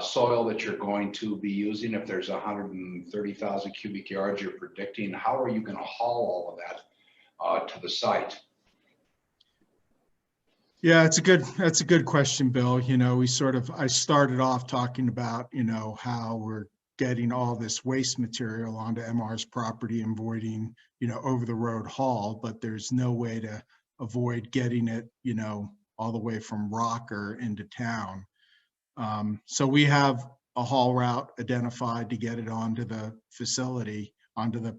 soil that you're going to be using. If there's 130,000 cubic yards you're predicting, how are you going to haul all of that to the site? Yeah, that's a good question, Bill. You know, I started off talking about, you know, how we're getting all this waste material onto MR's property and avoiding, you know, over the road haul, but there's no way to avoid getting it, you know, all the way from Rocker into town. So we have a haul route identified to get it onto the facility, onto the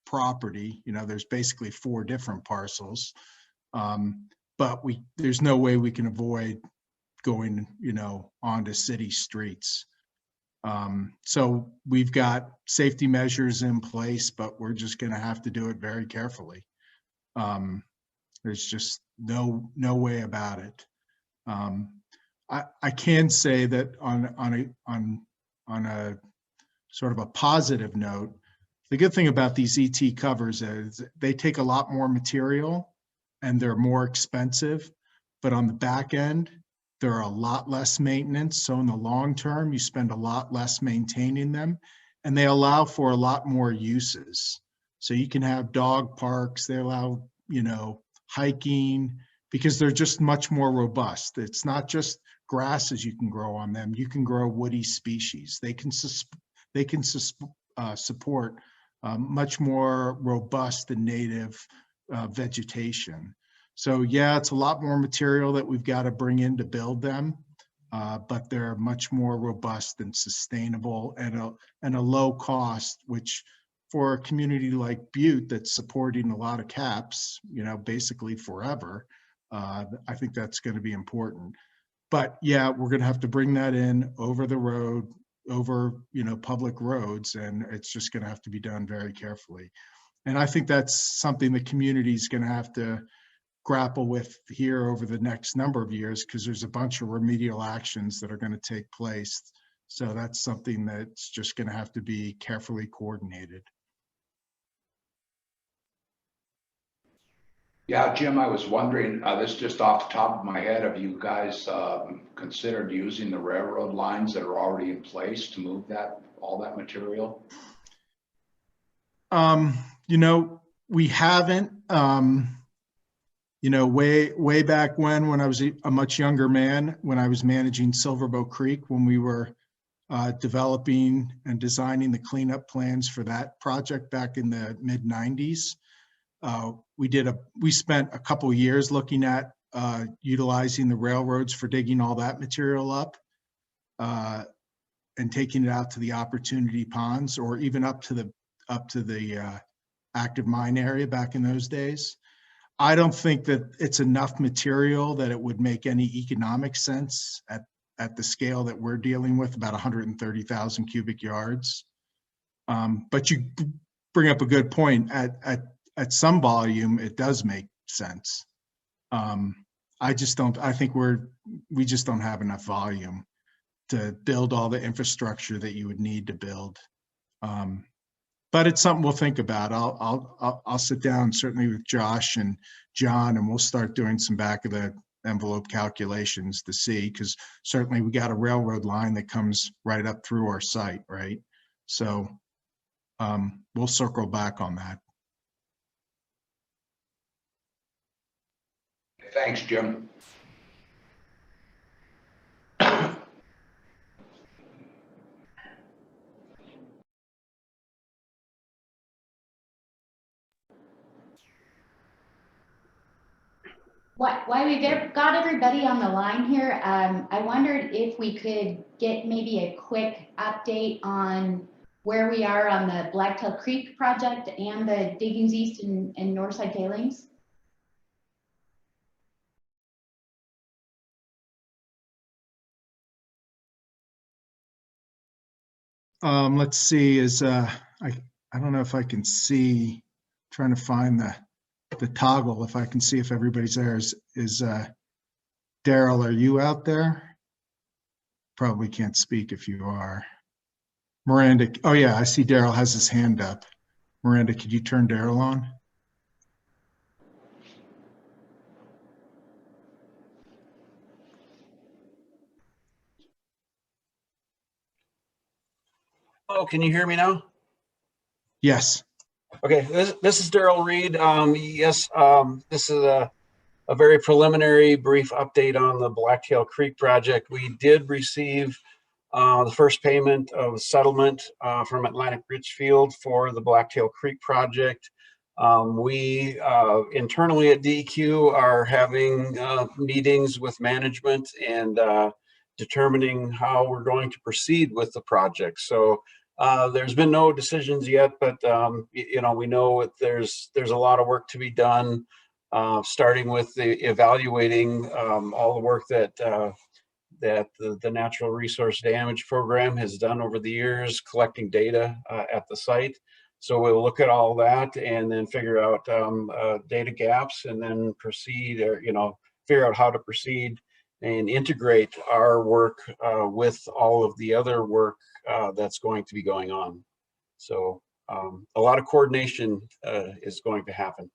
property. You know, there's basically 4 different parcels. But there's no way we can avoid going, you know, onto city streets. So we've got safety measures in place, but we're just going to have to do it very carefully. There's just no way about it. I can say that on a sort of a positive note, the good thing about these ET covers is they take a lot more material and they're more expensive, but on the back end, they're a lot less maintenance. So in the long term, you spend a lot less maintaining them, and they allow for a lot more uses. So you can have dog parks, they allow, you know, hiking, because they're just much more robust. It's not just grasses you can grow on them. You can grow woody species. They can support much more robust and native vegetation. So yeah, it's a lot more material that we've got to bring in to build them, but they're much more robust and sustainable and a low cost, which for a community like Butte that's supporting a lot of caps, you know, basically forever, I think that's going to be important. But yeah, we're going to have to bring that in over the road, over, you know, public roads, and it's just going to have to be done very carefully. And I think that's something the community is going to have to grapple with here over the next number of years, because there's a bunch of remedial actions that are going to take place. So that's something that's just going to have to be carefully coordinated. Yeah, Jim, I was wondering, this is just off the top of my head, have you guys considered using the railroad lines that are already in place to move all that material? You know, we haven't, you know, way back when I was a much younger man, when I was managing Silverbow Creek, when we were developing and designing the cleanup plans for that project back in the mid-90s. We spent a couple of years looking at utilizing the railroads for digging all that material up and taking it out to the opportunity ponds, or even up to the active mine area back in those days. I don't think that it's enough material that it would make any economic sense at the scale that we're dealing with, about 130,000 cubic yards. But you bring up a good point. At some volume, it does make sense. I think we just don't have enough volume to build all the infrastructure that you would need to build. But it's something we'll think about. I'll sit down certainly with Josh and John, and we'll start doing some back of the envelope calculations to see, because certainly we got a railroad line that comes right up through our site, right? So we'll circle back on that. Thanks, Jim. While we've got everybody on the line here, I wondered if we could get maybe a quick update on where we are on the Blacktail Creek project and the Diggings East and Northside tailings. Let's see, I don't know if I can see, trying to find the toggle, if I can see if everybody's there. Is Daryl, are you out there? Probably can't speak if you are. Miranda, oh yeah, I see Daryl has his hand up. Miranda, could you turn Daryl on? Oh, can you hear me now? Yes. Okay, this is Daryl Reed. Yes, this is a very preliminary brief update on the Blacktail Creek project. We did receive the first payment of settlement from Atlantic Richfield for the Blacktail Creek project. We internally at DEQ are having meetings with management and determining how we're going to proceed with the project. So there's been no decisions yet, but you know, we know that there's a lot of work to be done, starting with evaluating all the work that the Natural Resource Damage Program has done over the years, collecting data at the site. So we'll look at all that and then figure out data gaps, and then proceed, or figure out how to proceed and integrate our work with all of the other work that's going to be going on. So a lot of coordination is going to happen.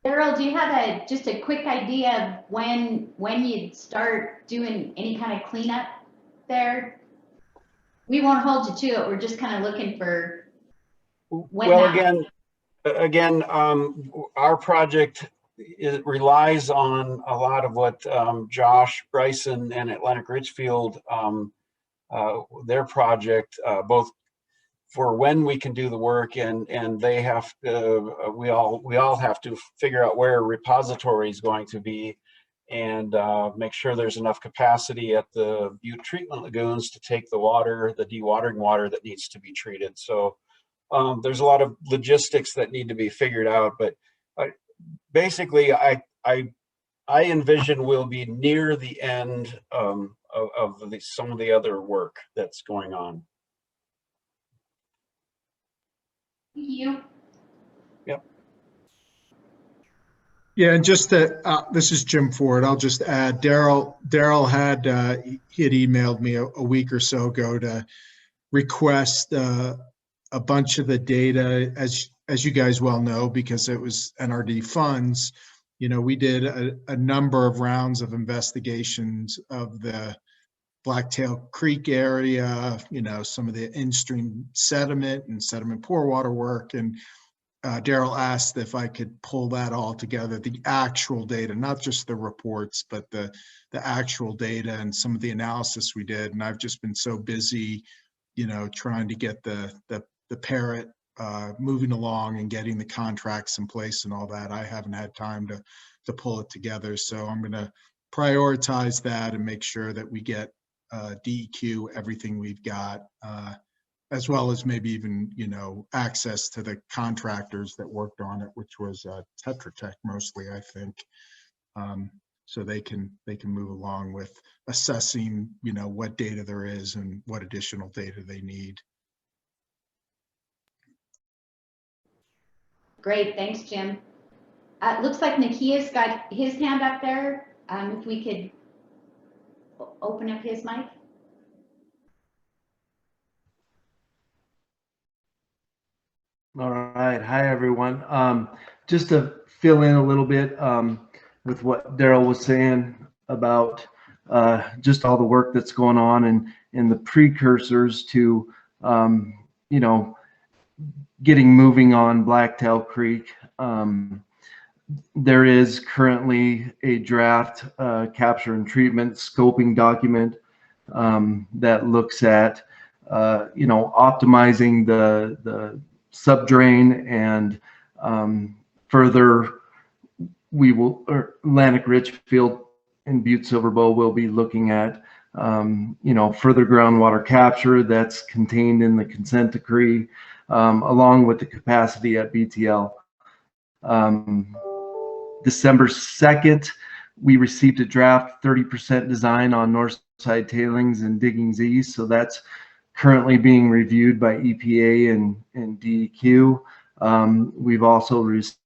Daryl, do you have just a quick idea of when you'd start doing any kind of cleanup there? We won't hold you to it. We're just kind of looking for when. Well, again, our project relies on a lot of what Josh Bryson and Atlantic Richfield, their project, both for when we can do the work, and they have to, we all have to figure out where a repository is going to be, and make sure there's enough capacity at the Butte treatment lagoons to take the water, the dewatering water that needs to be treated. So there's a lot of logistics that need to be figured out, but basically I envision we'll be near the end of some of the other work that's going on. Thank you. Yep. Yeah, and just to, this is Jim Ford. I'll just add, Daryl had he had emailed me a week or so ago to request a bunch of the data. As as you guys well know, because it was NRD funds, we did a number of rounds of investigations of the Blacktail Creek area, some of the in-stream sediment and sediment pore water work. And Daryl asked if I could pull that all together, the actual data, not just the reports, but the actual data and some of the analysis we did. And I've just been so busy, trying to get the Parrot moving along and getting the contracts in place and all that. I haven't had time to pull it together. So I'm going to prioritize that and make sure that we get DEQ everything we've got, as well as maybe even, access to the contractors that worked on it, which was Tetra Tech mostly, I think. So they can move along with assessing, what data there is and what additional data they need. Great, thanks, Jim. Looks like Nakia's got his hand up there. If we could open up his mic. All right. Hi, everyone. Just to fill in a little bit with what Daryl was saying about just all the work that's going on and the precursors to, getting moving on Blacktail Creek. There is currently a draft capture and treatment scoping document that looks at, optimizing the subdrain, and further Atlantic Richfield and Butte Silver Bow will be looking at further groundwater capture that's contained in the consent decree, along with the capacity at BTL. December 2nd, we received a draft 30% design on north side tailings and diggings east, so that's currently being reviewed by EPA and DEQ. We've also received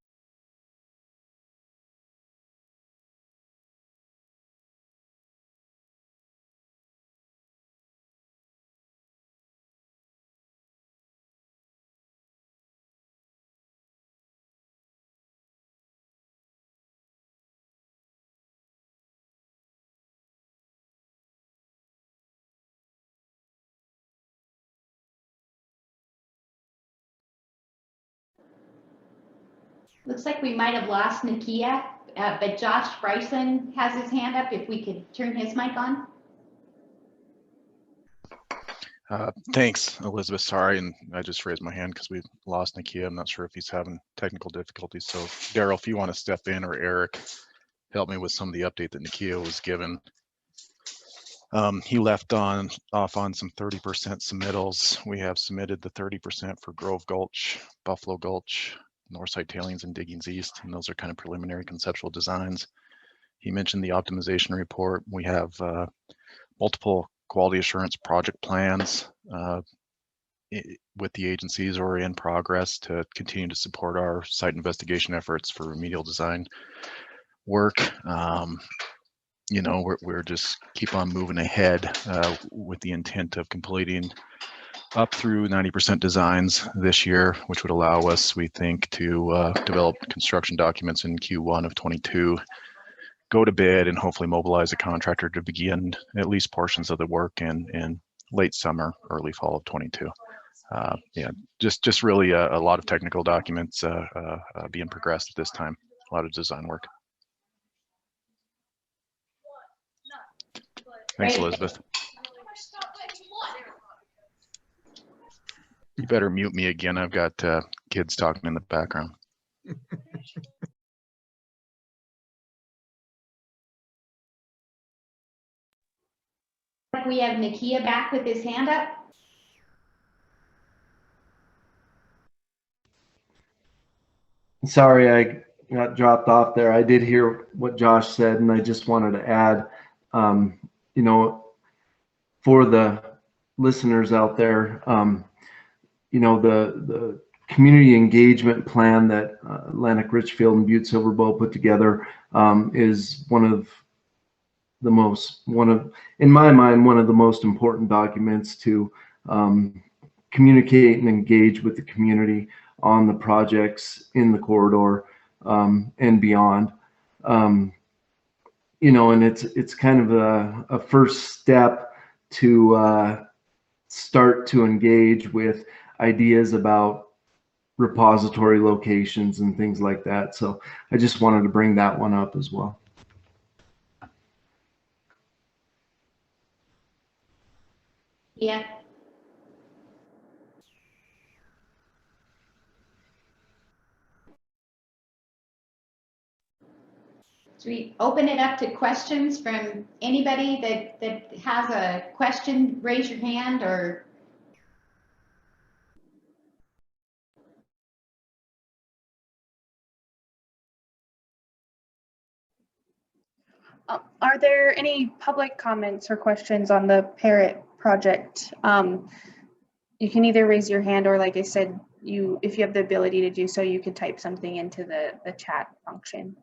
Looks like we might have lost Nakia, but Josh Bryson has his hand up. If we could turn his mic on. Thanks, Elizabeth. Sorry, and I just raised my hand because we lost Nakia. I'm not sure if he's having technical difficulties. So, Daryl, if you want to step in, or Eric, help me with some of the update that Nakia was given. He left off on some 30% submittals. We have submitted the 30% for Grove Gulch, Buffalo Gulch, Northside Tailings, and Diggings East, and those are kind of preliminary conceptual designs. He mentioned the optimization report. We have multiple quality assurance project plans with the agencies or in progress to continue to support our site investigation efforts for remedial design work. We're just keep on moving ahead with the intent of completing up through 90% designs this year, which would allow us, we think, to develop construction documents in Q1 of 22, go to bid, and hopefully mobilize a contractor to begin at least portions of the work in late summer, early fall of 22. Just really a lot of technical documents being progressed at this time, a lot of design work. Thanks, Elizabeth. You better mute me again. I've got kids talking in the background. We have Nakia back with his hand up. Sorry, I got dropped off there. I did hear what Josh said, and I just wanted to add, for the listeners out there, the community engagement plan that Atlantic Richfield and Butte Silver Bow put together is in my mind, one of the most important documents to communicate and engage with the community on the projects in the corridor and beyond. You know, and it's kind of a first step to start to engage with ideas about repository locations and things like that. So I just wanted to bring that one up as well. Yeah. So we open it up to questions from anybody that has a question. Raise your hand, or Are there any public comments or questions on the Parrot project? You can either raise your hand, or like I said, if you have the ability to do so, you could type something into the chat function.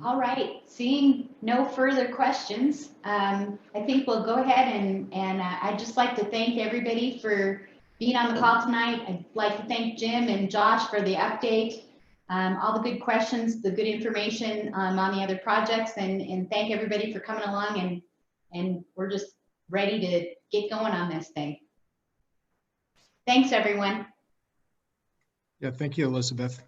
all right, seeing no further questions, I think we'll go ahead and I'd just like to thank everybody for being on the call tonight. I'd like to thank Jim and Josh for the update, all the good questions, the good information on the other projects, and thank everybody for coming along, and we're just ready to get going on this thing. Thanks, everyone. Yeah, thank you, Elizabeth.